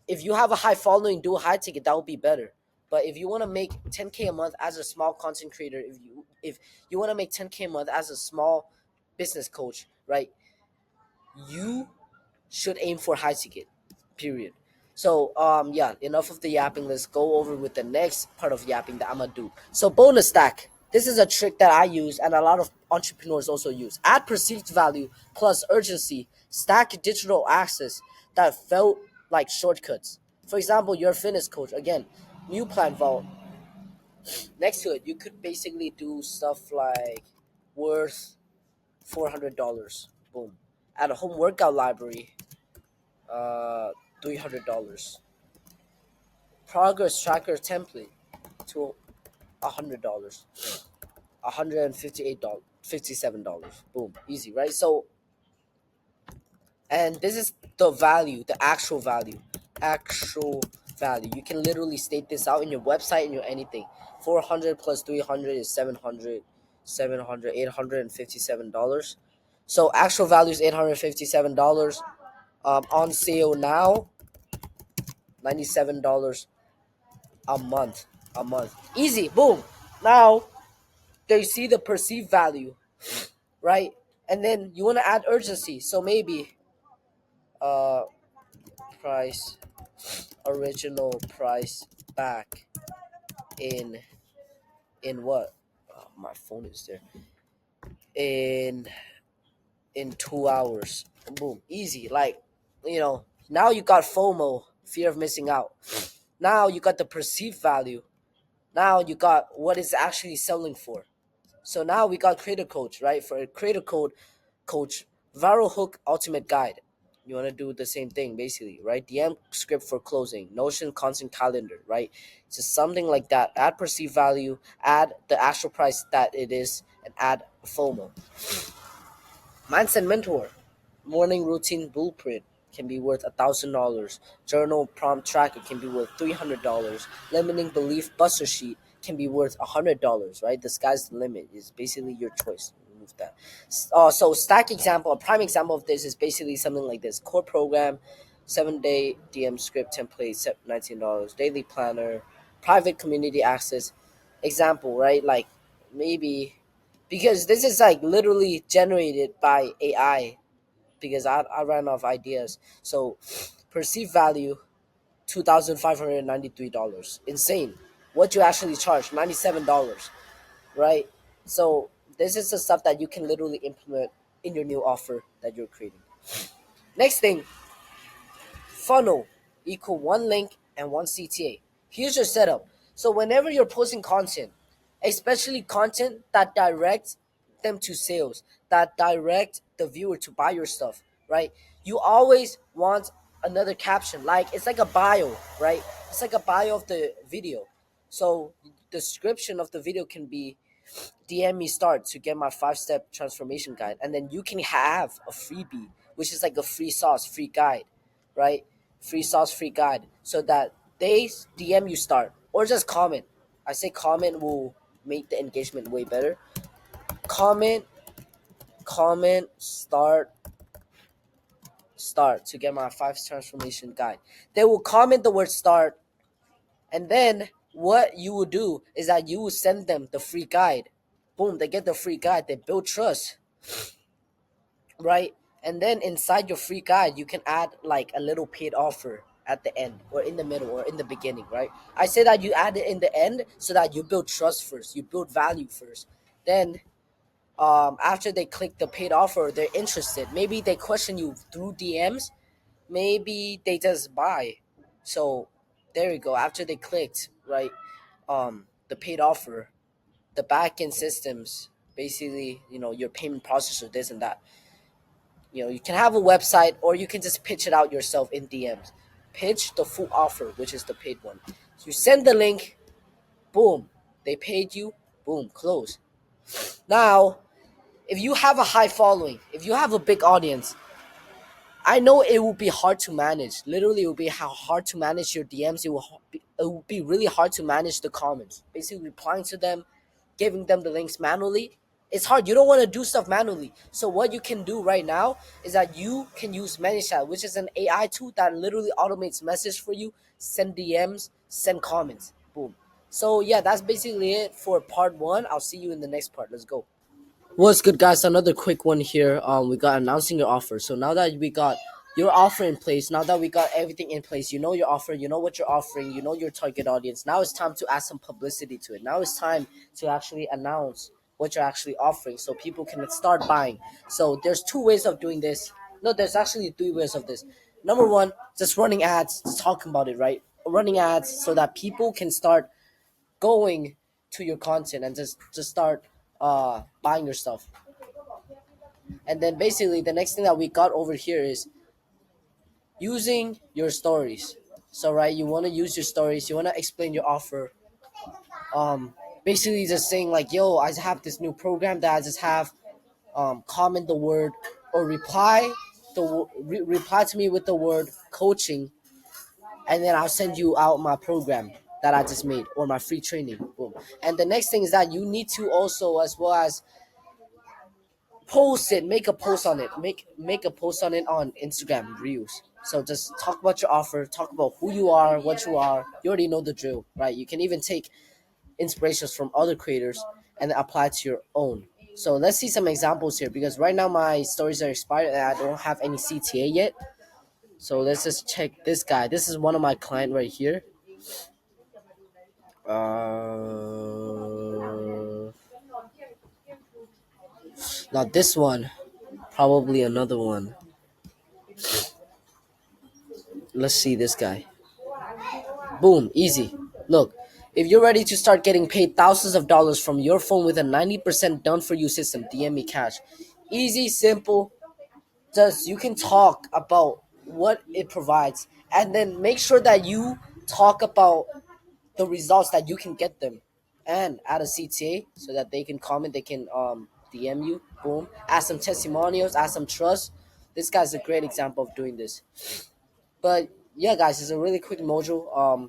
If you have a high following, do a high ticket, that would be better. But if you want to make 10K a month as a small content creator, if you want to make 10K a month as a small business coach, right? You should aim for high ticket. Period. So yeah, enough of the yapping. Let's go over with the next part of yapping that I'm gonna do. So bonus stack. This is a trick that I use and a lot of entrepreneurs also use. Add perceived value plus urgency. Stack digital access that felt like shortcuts. For example, you're a fitness coach. Again, new plan vault. Next to it, you could basically do stuff like worth $400. Boom. Add a home workout library. uh $300. Progress tracker template to $100. $158, $57. Boom, easy, right? So, and this is the value, the actual value. You can literally state this out in your website and your anything. 400 plus 300 is 700, 700, $857. So actual value is $857. On sale now, $97 a month. A month. Easy. Boom. Now they see the perceived value, right? And then you want to add urgency. So maybe uh price, original price back in what? Oh, my phone is there. In 2 hours. Boom. Easy. Like, now you got FOMO, fear of missing out. Now you got the perceived value. Now you got what is actually selling for. So now we got Creator Coach, right? For a Creator Coach, Viral Hook Ultimate Guide. You want to do the same thing, basically, right? DM script for closing, Notion content calendar, right? Just something like that. Add perceived value, add the actual price that it is, and add FOMO. Mindset Mentor. Morning routine blueprint can be worth $1,000. Journal prompt tracker can be worth $300. Limiting belief buster sheet can be worth $100. Right, the sky's the limit. Is basically your choice. Remove that. So stack example, a prime example of this is basically something like this: core program, 7-day DM script template, set $19. Daily planner, private community access. Example, right? Like maybe because this is like literally generated by AI because I ran off ideas. So perceived value $2,593. Insane. What you actually charge $97, right? So this is the stuff that you can literally implement in your new offer that you're creating. Next thing, funnel equal one link and one CTA. Here's your setup. So whenever you're posting content, especially content that directs them to sales, that direct the viewer to buy your stuff, right? You always want another caption. Like it's like a bio, right? It's like a bio of the video. So the description of the video can be DM me start to get my 5-step transformation guide. And then you can have a freebie, which is like a free sauce, free guide, right? Free sauce, free guide. So that they DM you start or just comment. I say comment will make the engagement way better. Comment, comment, start to get my 5 transformation guide. They will comment the word start, and then what you will do is that you will send them the free guide. Boom, they get the free guide. They build trust, right? And then inside your free guide, you can add like a little paid offer at the end or in the middle or in the beginning, right? I say that you add it in the end so that you build trust first, you build value first. Then after they click the paid offer, they're interested. Maybe they question you through DMs, maybe they just buy. So there you go. After they clicked, right, the paid offer, the back end systems, basically, your payment processor, this and that. You can have a website or you can just pitch it out yourself in DMs. Pitch the full offer, which is the paid one. So you send the link, boom, they paid you, boom, close. Now, if you have a high following, if you have a big audience, I know it will be hard to manage. Literally, it will be hard to manage your DMs. It will be really hard to manage the comments. Basically, replying to them, giving them the links manually. It's hard. You don't want to do stuff manually. So what you can do right now is that you can use ManyChat, which is an AI tool that literally automates message for you, send DMs, send comments. Boom. So yeah, that's basically it for part one. I'll see you in the next part. Let's go. What's good, guys? Another quick one here. We got announcing your offer. So now that we got your offer in place, now that we got everything in place, you know your offer, you know what you're offering, you know your target audience. Now it's time to add some publicity to it. Now it's time to actually announce what you're actually offering, so people can start buying. So there's two ways of doing this. No, there's actually three ways of this. Number one, just running ads, just talking about it, right? Running ads so that people can start going to your content and just start buying your stuff. And then basically the next thing that we got over here is using your stories. So right, you want to use your stories, you want to explain your offer. Basically just saying like, yo, I have this new program that I just have, comment the word or reply to me with the word coaching, and then I'll send you out my program that I just made or my free training. Boom. And the next thing is that you need to also, as well as post it, make a post on it, make a post on it on Instagram Reels. So just talk about your offer, talk about who you are, what you are. You already know the drill, right? You can even take inspirations from other creators and apply to your own. So let's see some examples here, because right now my stories are expired and I don't have any CTA yet. So let's just check this guy. This is one of my client right here. Now this one, probably another one. Let's see this guy. Boom, easy. Look, if you're ready to start getting paid thousands of dollars from your phone with a 90% done for you system, DM me cash. Easy, simple. Just you can talk about what it provides, and then make sure that you talk about the results that you can get them, and add a CTA so that they can comment, they can DM you. Boom. Add some testimonials, add some trust. This guy's a great example of doing this. But yeah, guys, it's a really quick module.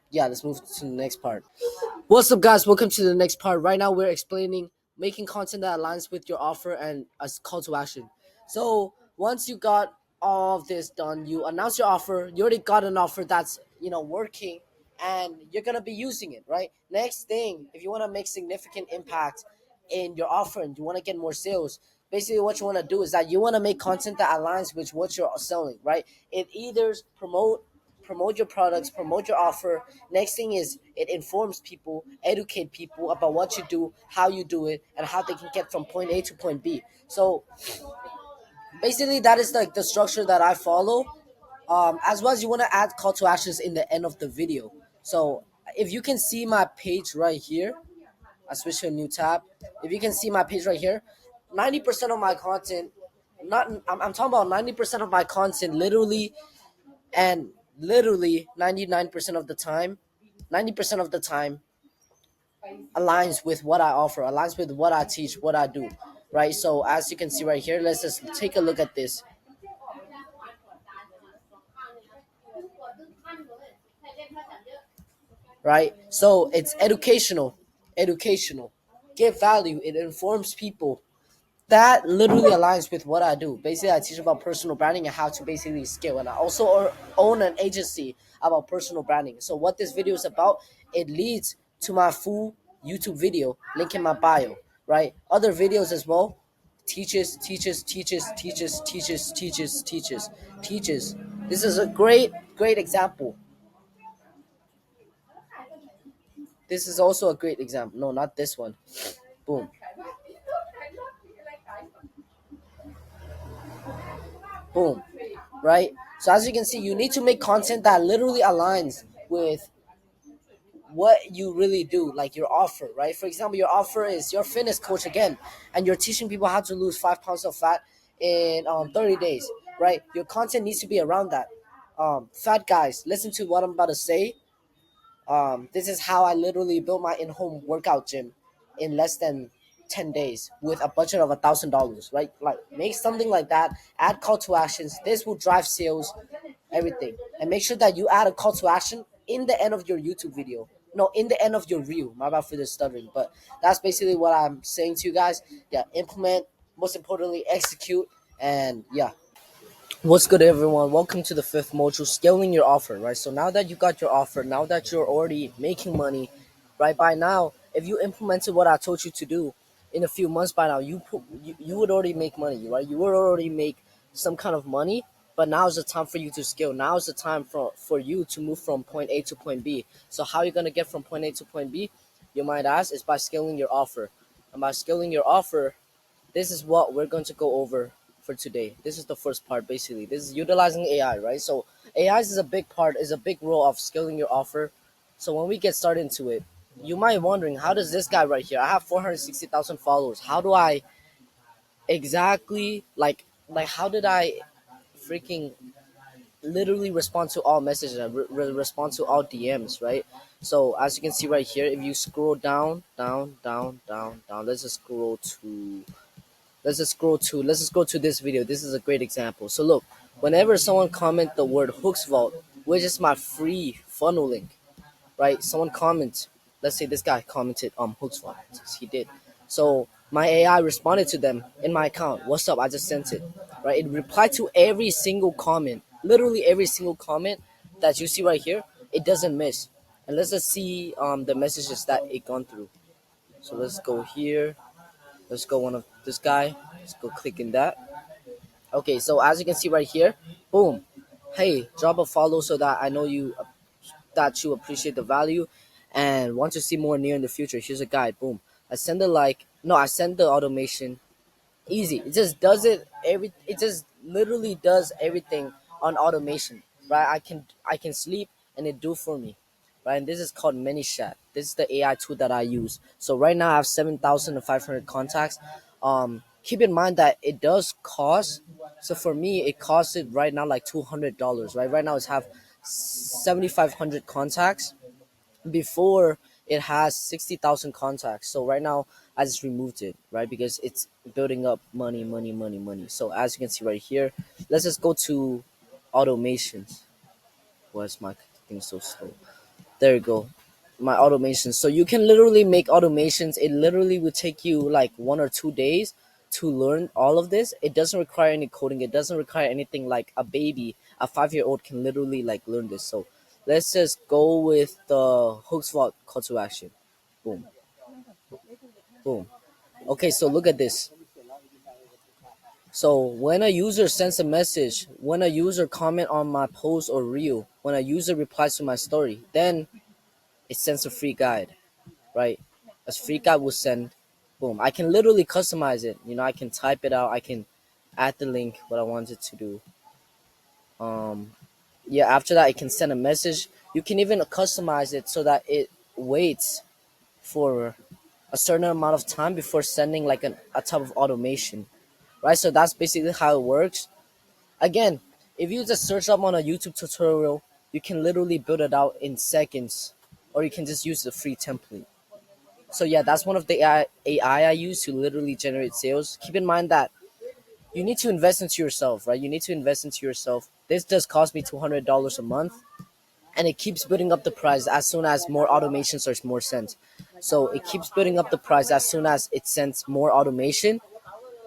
Yeah, let's move to the next part. What's up, guys? Welcome to the next part. Right now, we're explaining making content that aligns with your offer and a call to action. So once you got all of this done, you announce your offer. You already got an offer that's working, and you're gonna be using it, right? Next thing, if you want to make significant impact in your offer and you want to get more sales, basically what you want to do is that you want to make content that aligns with what you're selling, right? It either promote your products, promote your offer. Next thing is it informs people, educate people about what you do, how you do it, and how they can get from point A to point B. So basically that is like the structure that I follow. As well as you want to add call to actions in the end of the video. So if you can see my page right here, I switch to a new tab. If you can see my page right here, 90% of my content, not I'm talking about 90% of my content literally and literally 99% of the time, 90% of the time aligns with what I offer, aligns with what I teach, what I do, right? So as you can see right here, let's just take a look at this, right? So it's educational, give value, it informs people. That literally aligns with what I do. Basically, I teach about personal branding and how to basically scale. And I also own an agency about personal branding. So what this video is about, it leads to my full YouTube video, link in my bio, right? Other videos as well. Teaches. This is a great example. This is also a great example. No, not this one. Boom. Boom. Right? So as you can see, you need to make content that literally aligns with what you really do, like your offer, right? For example, your offer is your fitness coach again, and you're teaching people how to lose 5 pounds of fat in 30 days, right? Your content needs to be around that. Fat guys, listen to what I'm about to say. This is how I literally built my in-home workout gym in less than 10 days with a budget of $1,000, right? Like make something like that, add call to actions. This will drive sales, everything. And make sure that you add a call to action in the end of your YouTube video. No, in the end of your reel. My bad for the stuttering. But that's basically what I'm saying to you guys. Yeah, implement, most importantly, execute, and yeah. What's good, everyone? Welcome to the fifth module, scaling your offer, right? So now that you got your offer, now that you're already making money, right? By now, if you implemented what I told you to do in a few months, by now you would already make money, right? You would already make some kind of money, but now is the time for you to scale. Now is the time for you to move from point A to point B. So how are you gonna get from point A to point B? You might ask, is by scaling your offer, and by scaling your offer, this is what we're going to go over for today. This is the first part, basically. This is utilizing AI, right? So AI is a big part, is a big role of scaling your offer. So when we get started into it, you might be wondering, how does this guy right here, I have 460,000 followers. How do I exactly, like how did I freaking literally respond to all messages, respond to all DMs, right? So as you can see right here, if you scroll down, let's just go to this video. This is a great example. So look, whenever someone comment the word hooks vault, which is my free funnel link, right? Someone comments, let's say this guy commented hooks vault. He did. So my AI responded to them in my account. What's up? I just sent it. Right? It replied to every single comment. Literally every single comment that you see right here, it doesn't miss. And let's just see the messages that it gone through. So let's go here. Let's go one of this guy. Let's go click in that. Okay, so as you can see right here, boom. Hey, drop a follow so that I know you appreciate the value and want to see more near in the future. Here's a guide. Boom. I send the like. No, I send the automation. Easy. It just does it just literally does everything on automation. Right? I can sleep and it do for me. Right? And this is called ManyChat. This is the AI tool that I use. So right now I have 7,500 contacts. Keep in mind that it does cost. So for me, it costs it right now like $200. Right now it's have 7,500 contacts. Before it has 60,000 contacts. So right now I just removed it, right? Because it's building up money, money, money, money. So as you can see right here, let's just go to automations. Why is my thing so slow? There you go. My automations. So you can literally make automations. It literally would take you like 1 or 2 days to learn all of this. It doesn't require any coding. It doesn't require anything. Like a baby, a 5-year-old can literally like learn this. So let's just go with the hooks vault call to action. Boom, boom. Okay, so look at this. So when a user sends a message, when a user comment on my post or reel, when a user replies to my story, then it sends a free guide, right? A free guide will send, boom. I can literally customize it. I can type it out. I can add the link, what I wanted to do. Um, yeah, after that, it can send a message. You can even customize it so that it waits for a certain amount of time before sending like a type of automation, right? So that's basically how it works. Again, if you just search up on a YouTube tutorial, you can literally build it out in seconds, or you can just use the free template. So yeah, that's one of the AI I use to literally generate sales. Keep in mind that you need to invest into yourself, right? You need to invest into yourself. This does cost me $200 a month, and it keeps building up the price as soon as more automations are more sent. So it keeps building up the price as soon as it sends more automation.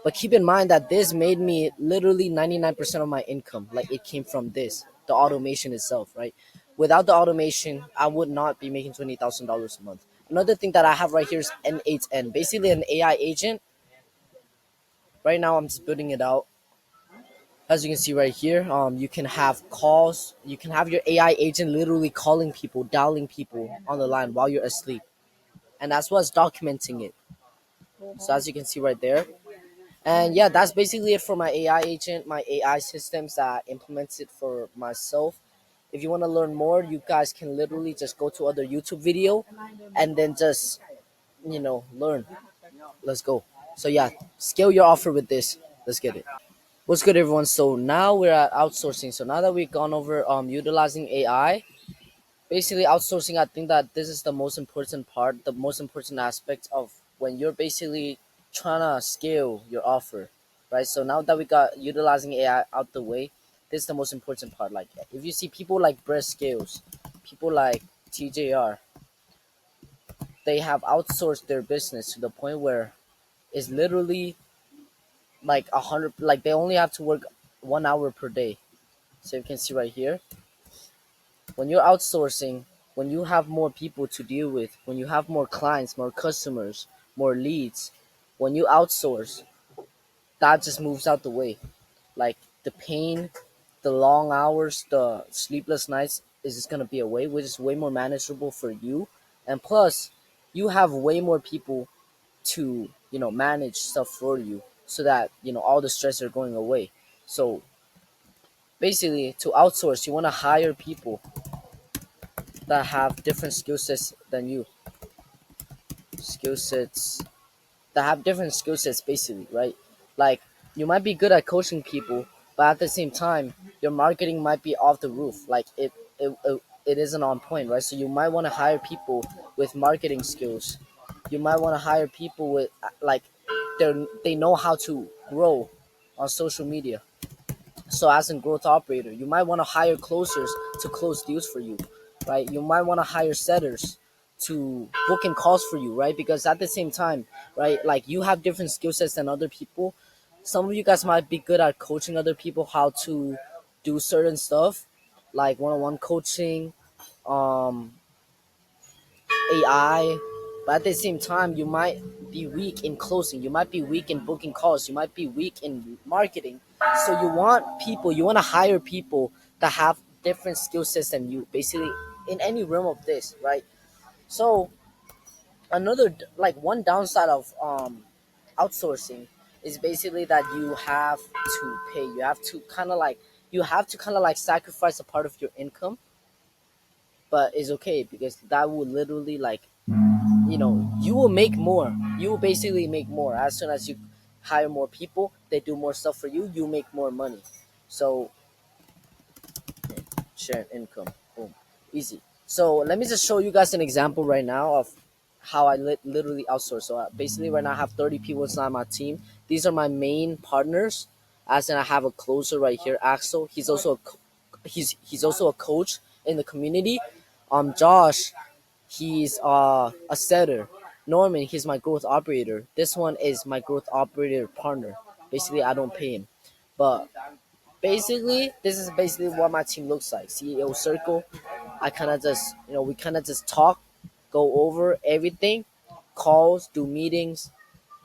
But keep in mind that this made me literally 99% of my income. Like it came from this, the automation itself, right? Without the automation, I would not be making $20,000 a month. Another thing that I have right here is N8N, basically an AI agent. Right now, I'm just building it out. As you can see right here, you can have calls. You can have your AI agent literally calling people, dialing people on the line while you're asleep, and that's what's documenting it. So as you can see right there, and yeah, that's basically it for my AI agent, my AI systems that implements it for myself. If you want to learn more, you guys can literally just go to other YouTube video and then just, learn. Let's go. So yeah, scale your offer with this. Let's get it. What's good, everyone? So now we're at outsourcing. So now that we've gone over utilizing AI, basically outsourcing, I think that this is the most important part, the most important aspect of when you're basically trying to scale your offer, right? So now that we got utilizing AI out the way, this is the most important part. Like if you see people like Breast Scales, people like TJR, they have outsourced their business to the point where it's literally like 100, like they only have to work 1 hour per day. So you can see right here, when you're outsourcing, when you have more people to deal with, when you have more clients, more customers, more leads, when you outsource, that just moves out the way. Like the pain, the long hours, the sleepless nights is just gonna be away, which is way more manageable for you. And plus, you have way more people to manage stuff for you, so that all the stress are going away. So basically, to outsource, you want to hire people that have different skill sets than you. Skill sets that have different skill sets, basically, right? Like you might be good at coaching people, but at the same time, your marketing might be off the roof. Like it isn't on point, right? So you might want to hire people with marketing skills. You might want to hire people with like they know how to grow on social media. So as a growth operator, you might want to hire closers to close deals for you, right? You might want to hire setters to book in calls for you, right? Because at the same time, right, like you have different skill sets than other people. Some of you guys might be good at coaching other people how to do certain stuff, like one-on-one coaching, um, AI, but at the same time, you might be weak in closing. You might be weak in booking calls. You might be weak in marketing. So you want to hire people that have different skill sets than you, basically in any realm of this, right? So another like one downside of outsourcing is basically that you have to pay. You have to kind of like sacrifice a part of your income, but it's okay because that will literally like you will make more. You will basically make more as soon as you hire more people. They do more stuff for you. You make more money. So share income, boom, easy. So let me just show you guys an example right now of how I literally outsource. So basically, right now I have 30 people inside my team. These are my main partners. As in, I have a closer right here, Axel. He's also a coach in the community. Josh, he's a setter. Norman, he's my growth operator. This one is my growth operator partner. Basically, I don't pay him, but basically, this is basically what my team looks like. CEO circle. I kind of just, we kind of just talk, go over everything, calls, do meetings,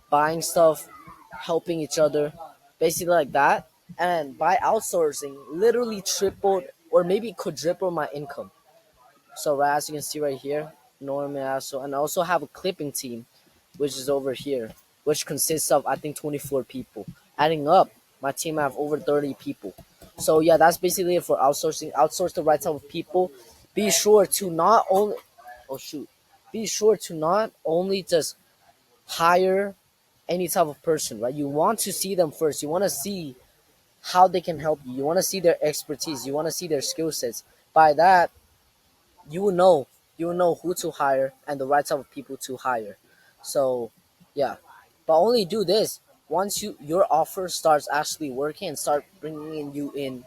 buying stuff, helping each other, basically like that. And by outsourcing, literally tripled or maybe quadrupled my income. So right, as you can see right here, Norman also, and I also have a clipping team, which is over here, which consists of I think 24 people. Adding up, my team have over 30 people. So yeah, that's basically it for outsourcing. Outsource the right type of people. Be sure to not only, oh shoot, be sure to not only just hire any type of person, right? You want to see them first. You want to see how they can help you. You want to see their expertise. You want to see their skill sets. By that, you will know who to hire and the right type of people to hire. So yeah, but only do this once your offer starts actually working and start bringing in you in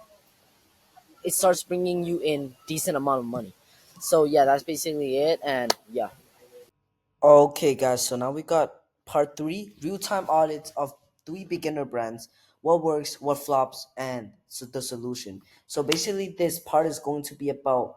it starts bringing you in decent amount of money. So yeah, that's basically it. And yeah, okay guys, so now we got part 3, real-time audits of 3 beginner brands, what works, what flops, and so the solution. So basically this part is going to be about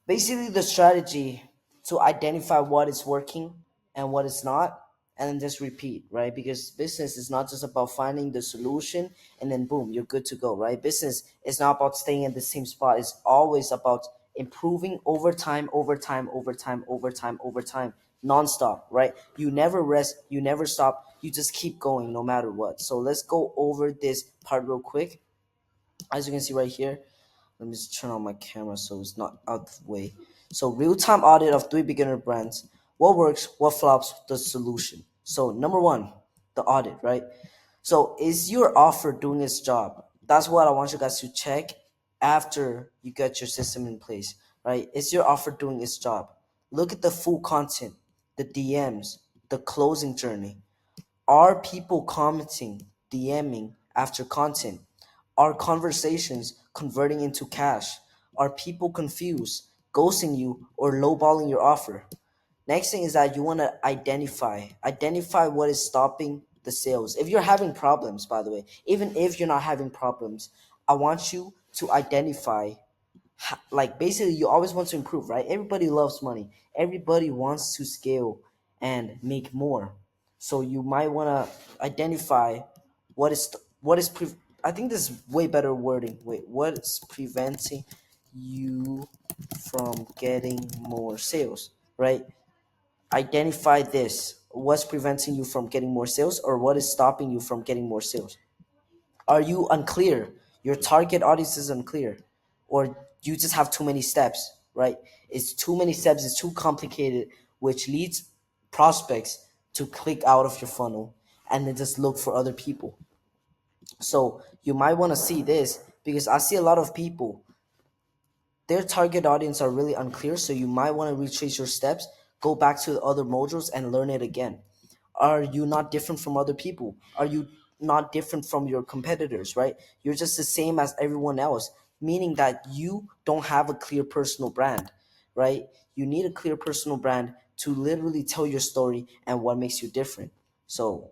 basically the strategy to identify what is working and what is not, and then just repeat, right? Because business is not just about finding the solution and then boom, you're good to go, right? Business is not about staying in the same spot. It's always about improving over time, over time, over time, over time, over time, nonstop, right? You never rest, you never stop, you just keep going no matter what. So let's go over this part real quick. As you can see right here, let me just turn on my camera so it's not out of the way. So real-time audit of 3 beginner brands. What works, what flops, the solution. So number 1, the audit, right? So is your offer doing its job? That's what I want you guys to check after you get your system in place, right? Is your offer doing its job? Look at the full content, the DMs, the closing journey. Are people commenting, DMing after content? Are conversations converting into cash? Are people confused, ghosting you, or lowballing your offer? Next thing is that you want to identify what is stopping the sales. If you're having problems, by the way, even if you're not having problems, I want you to identify, like basically you always want to improve, right? Everybody loves money. Everybody wants to scale and make more. So you might want to identify what is I think this is way better wording. Wait, what's preventing you from getting more sales, right? Identify this. What's preventing you from getting more sales, or what is stopping you from getting more sales? Are you unclear? Your target audience is unclear, or you just have too many steps, right? It's too many steps, it's too complicated, which leads prospects to click out of your funnel and then just look for other people. So you might want to see this, because I see a lot of people, their target audience are really unclear. So you might want to retrace your steps, go back to the other modules and learn it again. Are you not different from other people? Are you not different from your competitors, right? You're just the same as everyone else, meaning that you don't have a clear personal brand, right? You need a clear personal brand to literally tell your story and what makes you different. So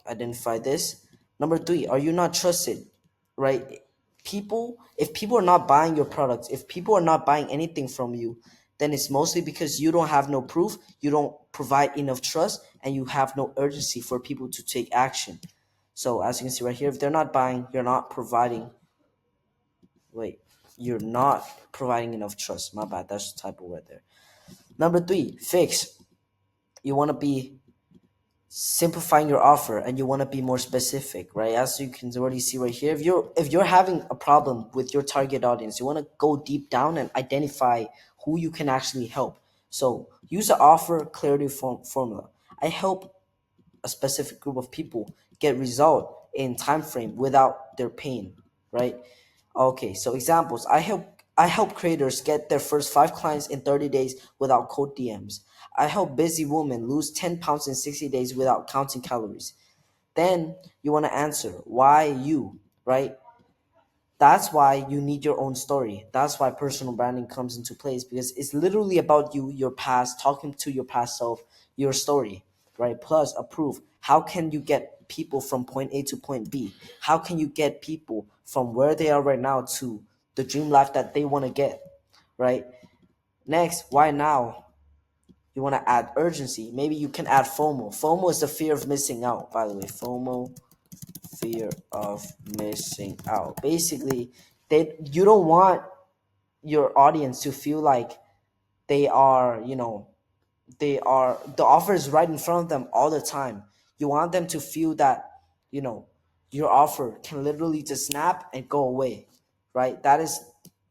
identify this. Number 3, are you not trusted, right? If people are not buying your products, if people are not buying anything from you, then it's mostly because you don't have no proof, you don't provide enough trust, and you have no urgency for people to take action. So as you can see right here, if they're not buying, wait, you're not providing enough trust. My bad, that's the typo right there. Number 3, fix. You want to be simplifying your offer, and you want to be more specific, right? As you can already see right here, if you're having a problem with your target audience, you want to go deep down and identify who you can actually help. So use the offer clarity formula. I help a specific group of people get result in time frame without their pain, right? Okay, so examples. I help I help creators get their first 5 clients in 30 days without cold DMs. I help busy women lose 10 pounds in 60 days without counting calories. Then you want to answer why you, right? That's why you need your own story. That's why personal branding comes into place, because it's literally about you, your past, talking to your past self, your story, right? Plus a proof. How can you get people from point A to point B? How can you get people from where they are right now to the dream life that they want to get, right? Next, why now? You want to add urgency. Maybe you can add FOMO. FOMO is the fear of missing out, by the way. FOMO, fear of missing out. Basically, you don't want your audience to feel like they are, the offer is right in front of them all the time. You want them to feel that, you know, your offer can literally just snap and go away, right? That is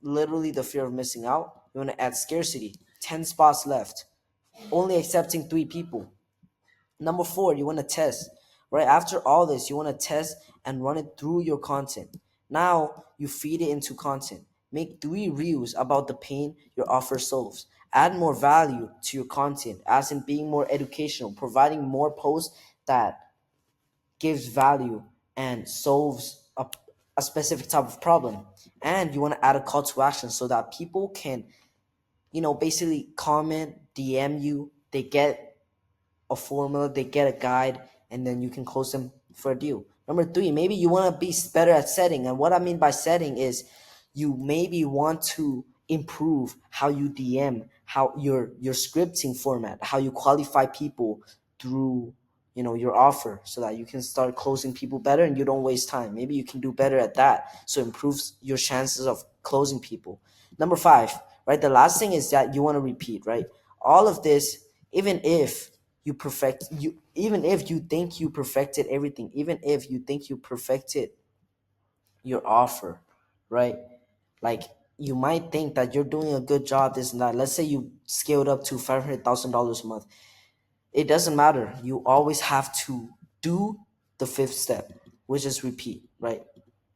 literally the fear of missing out. You want to add scarcity. 10 spots left, only accepting 3 people. Number 4, you want to test. Right after all this, you want to test and run it through your content. Now you feed it into content. Make 3 reels about the pain your offer solves. Add more value to your content, as in being more educational, providing more posts that gives value and solves a specific type of problem. And you want to add a call to action so that people can, basically comment, DM you, they get a formula, they get a guide, and then you can close them for a deal. Number 3, maybe you want to be better at setting. And what I mean by setting is you maybe want to improve how you DM, how your scripting format, how you qualify people through your offer, so that you can start closing people better and you don't waste time. Maybe you can do better at that, so it improves your chances of closing people. Number 5, right? The last thing is that you want to repeat, right? All of this, even if even if you think you perfected everything, even if you think you perfected your offer, right? Like, you might think that you're doing a good job, this and that. Let's say you scaled up to $500,000 a month. It doesn't matter. You always have to do the 5th step, which is repeat, right?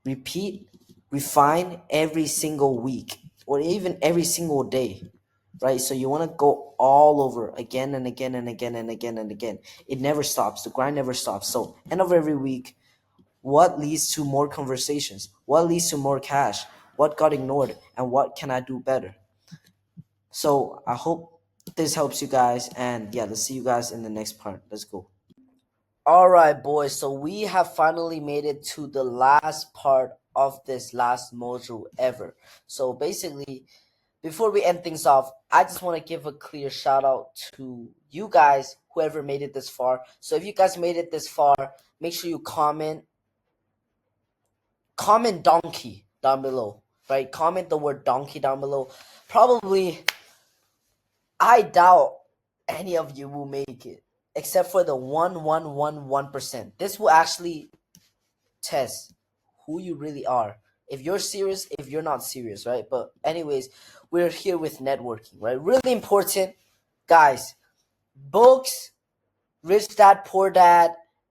Repeat, refine every single week or even every single day, right? So you want to go all over again and again and again and again and again. It never stops. The grind never stops. So end of every week, what leads to more conversations? What leads to more cash? What got ignored? And what can I do better? So I hope this helps you guys. And yeah, let's see you guys in the next part. Let's go. All right, boys. So we have finally made it to the last part of this last module ever. So basically, before we end things off, I just want to give a clear shout out to you guys, whoever made it this far. So if you guys made it this far, make sure you comment donkey down below, right? Comment the word donkey down below. Probably, I doubt any of you will make it, except for the 1,111%. This will actually test who you really are. If you're serious, if you're not serious, right? But anyways, we're here with networking, right? Really important, guys. Books, Rich Dad Poor Dad,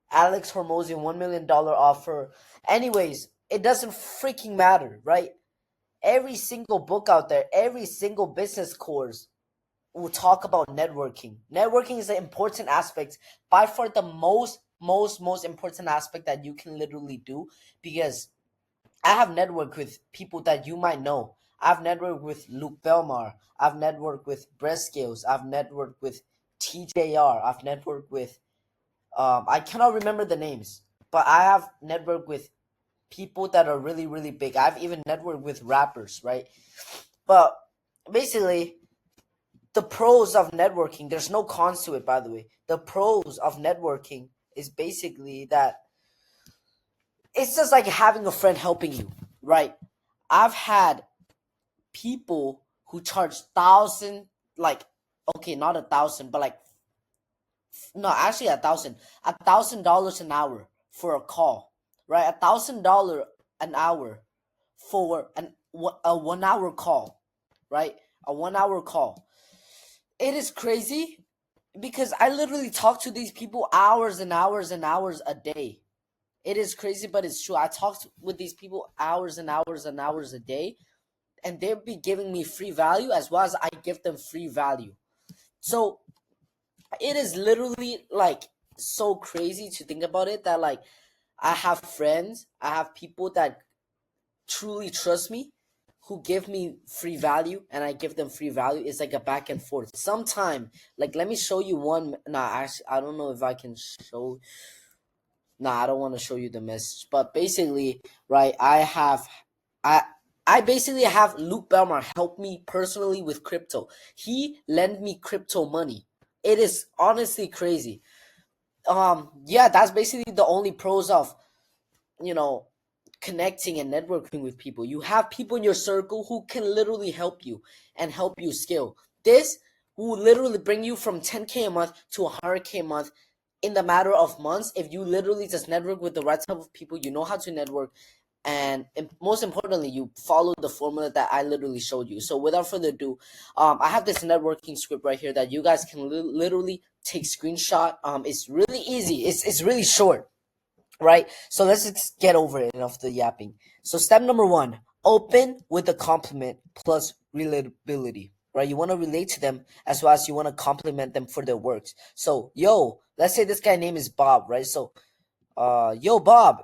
Alex Hormozian $1 million offer. Anyways, it doesn't freaking matter, right? Every single book out there, every single business course will talk about networking. Networking is an important aspect, by far the most important aspect that you can literally do, because I have networked with people that you might know. I've networked with Luke Belmar. I've networked with Breast Scales. I've networked with TJR. I've networked with I cannot remember the names, but I have networked with people that are really, really big. I've even networked with rappers, right? But basically, the pros of networking, there's no cons to it, by the way. The pros of networking is basically that it's just like having a friend helping you, right? I've had people who charge thousand, like, okay, not 1,000, but like, no, actually $1,000 an hour for a call, right? $1,000 an hour for a 1 hour call, right? A 1 hour call. It is crazy, because I literally talk to these people hours and hours and hours a day. It is crazy, but it's true. I talk with these people hours and hours and hours a day, and they'll be giving me free value as well as I give them free value. So it is literally like so crazy to think about it that like I have friends, I have people that truly trust me who give me free value and I give them free value. It's like a back and forth. Sometime, like let me show you one. Nah, actually, I don't know if I can show. Nah, I don't want to show you the message. But basically, right, I I basically have Luke Belmar help me personally with crypto. He lend me crypto money. It is honestly crazy. Yeah, that's basically the only pros of, you know, connecting and networking with people. You have people in your circle who can literally help you and help you scale. This will literally bring you from 10K a month to 100K a month in the matter of months if you literally just network with the right type of people. You know how to network, and most importantly, you follow the formula that I literally showed you. So without further ado, I have this networking script right here that you guys can literally take screenshot. It's really easy. It's really short, right? So let's just get over it, enough the yapping. So step number one, open with a compliment plus relatability, right? You want to relate to them as well as you want to compliment them for their works. So, yo, let's say this guy name is Bob, right? So, yo, Bob,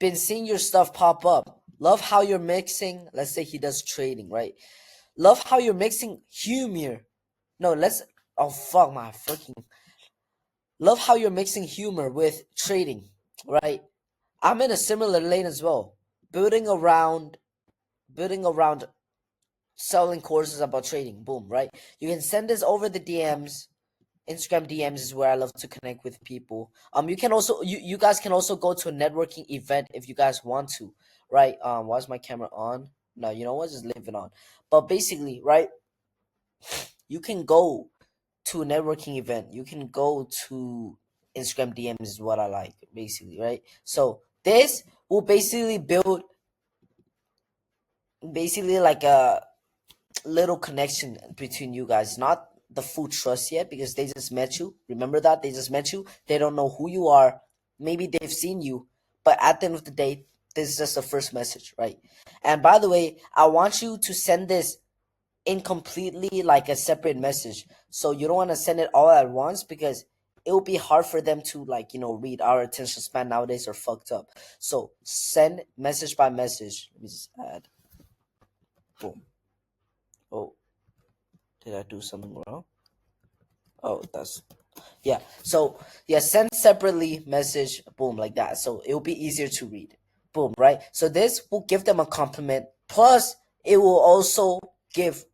been seeing your stuff pop up. Love how you're mixing. Let's say he does trading, right? Love how you're mixing humor. No, let's. Oh fuck my fucking. Love how you're mixing humor with trading, right? I'm in a similar lane as well. Building around building around selling courses about trading. Boom, right? You can send this over the DMs. Instagram DMs is where I love to connect with people. You can also you guys can also go to a networking event if you guys want to, right? Why is my camera on? No, you know what? Just leave it on. But basically, right? You can go to a networking event. You can go to Instagram DMs is what I like, basically, right? So this will basically like a little connection between you guys. Not the full trust yet because they just met you. Remember that? They just met you. They don't know who you are. Maybe they've seen you, but at the end of the day, this is just the first message, right? And by the way, I want you to send this incompletely like a separate message. So you don't want to send it all at once because it will be hard for them to like, read. Our attention span nowadays are fucked up. So send message by message. Let me just add. Boom. Oh, did I do something wrong? Oh, that's yeah. So yeah, send separately message, boom, like that. So it will be easier to read. Boom, right? So this will give them a compliment. Plus, it will also give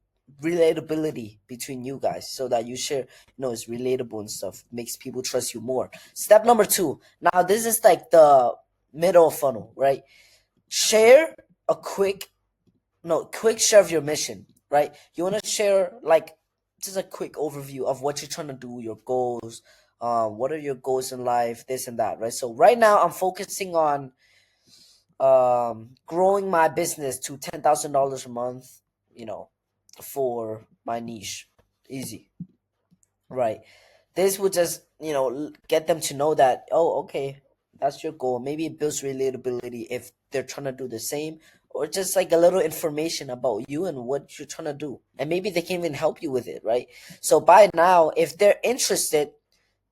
relatability between you guys so that you share, it's relatable and stuff. Makes people trust you more. Step number two. Now this is like the middle funnel, right? Share a quick share of your mission, right? You want to share like just a quick overview of what you're trying to do, your goals, what are your goals in life, this and that, right? So right now I'm focusing on growing my business to $10,000 a month, you know, for my niche. Easy, right? This would just, get them to know that, oh, okay, that's your goal. Maybe it builds relatability if they're trying to do the same, or just like a little information about you and what you're trying to do. And maybe they can even help you with it, right? So by now, if they're interested,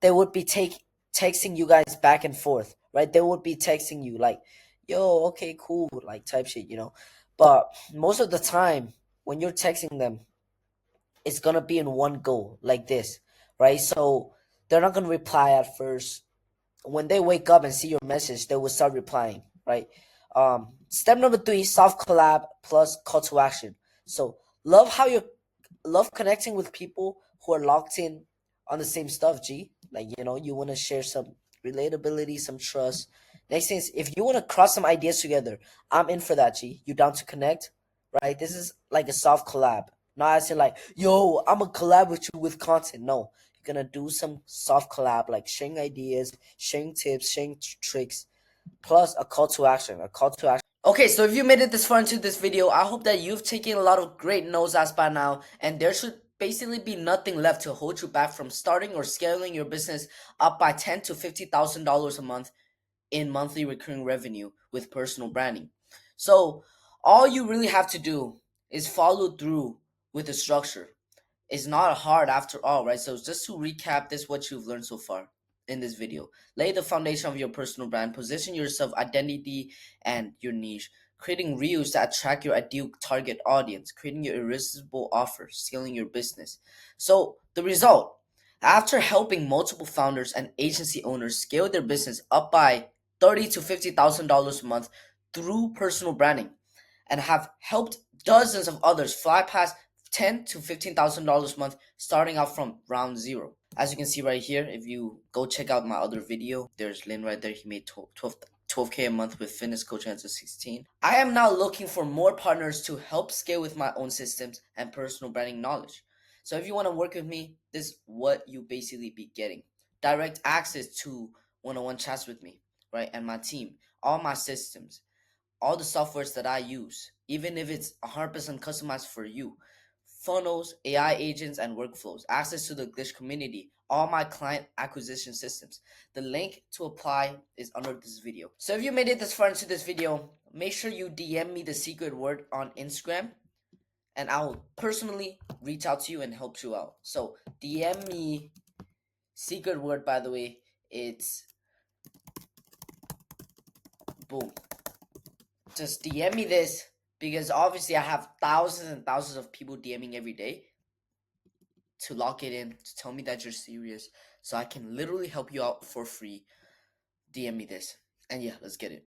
they would be texting you guys back and forth, right? They would be texting you like, yo, okay, cool, like type shit. But most of the time, when you're texting them, it's gonna be in one go like this, right? So they're not gonna reply at first. When they wake up and see your message, they will start replying, right? Step number three, soft collab plus call to action. So love connecting with people who are locked in on the same stuff, G. Like, you want to share some relatability, some trust. Next thing is, if you want to cross some ideas together, I'm in for that, G. You down to connect, right? This is like a soft collab. Not as in like, yo, I'm gonna collab with you with content. No, you're gonna do some soft collab, like sharing ideas, sharing tips, sharing tricks, plus a call to action. A call to action. Okay, so if you made it this far into this video, I hope that you've taken a lot of great notes as by now, and there should basically be nothing left to hold you back from starting or scaling your business up by $10,000 to $50,000 a month in monthly recurring revenue with personal branding. So all you really have to do is followed through with a structure. It's not hard after all, right? So just to recap this, what you've learned so far in this video. Lay the foundation of your personal brand, position yourself, identity, and your niche, creating reels that attract your ideal target audience, creating your irresistible offer, scaling your business. So the result, after helping multiple founders and agency owners scale their business up by $30,000 to $50,000 a month through personal branding, and have helped dozens of others fly past $10,000 to $15,000 a month, starting out from round zero. As you can see right here, if you go check out my other video, there's Lynn right there. He made 12K a month with fitness coaching as a 16. I am now looking for more partners to help scale with my own systems and personal branding knowledge. So if you want to work with me, this is what you basically be getting. Direct access to one-on-one chats with me, right? And my team, all my systems, all the softwares that I use, even if it's 100% customized for you. Funnels, AI agents, and workflows. Access to the Glitch community. All my client acquisition systems. The link to apply is under this video. So if you made it this far into this video, make sure you DM me the secret word on Instagram, and I'll personally reach out to you and help you out. So DM me secret word, by the way, it's boom. Just DM me this, because obviously I have thousands and thousands of people DMing every day to lock it in, to tell me that you're serious, so I can literally help you out for free. DM me this. And yeah, let's get it.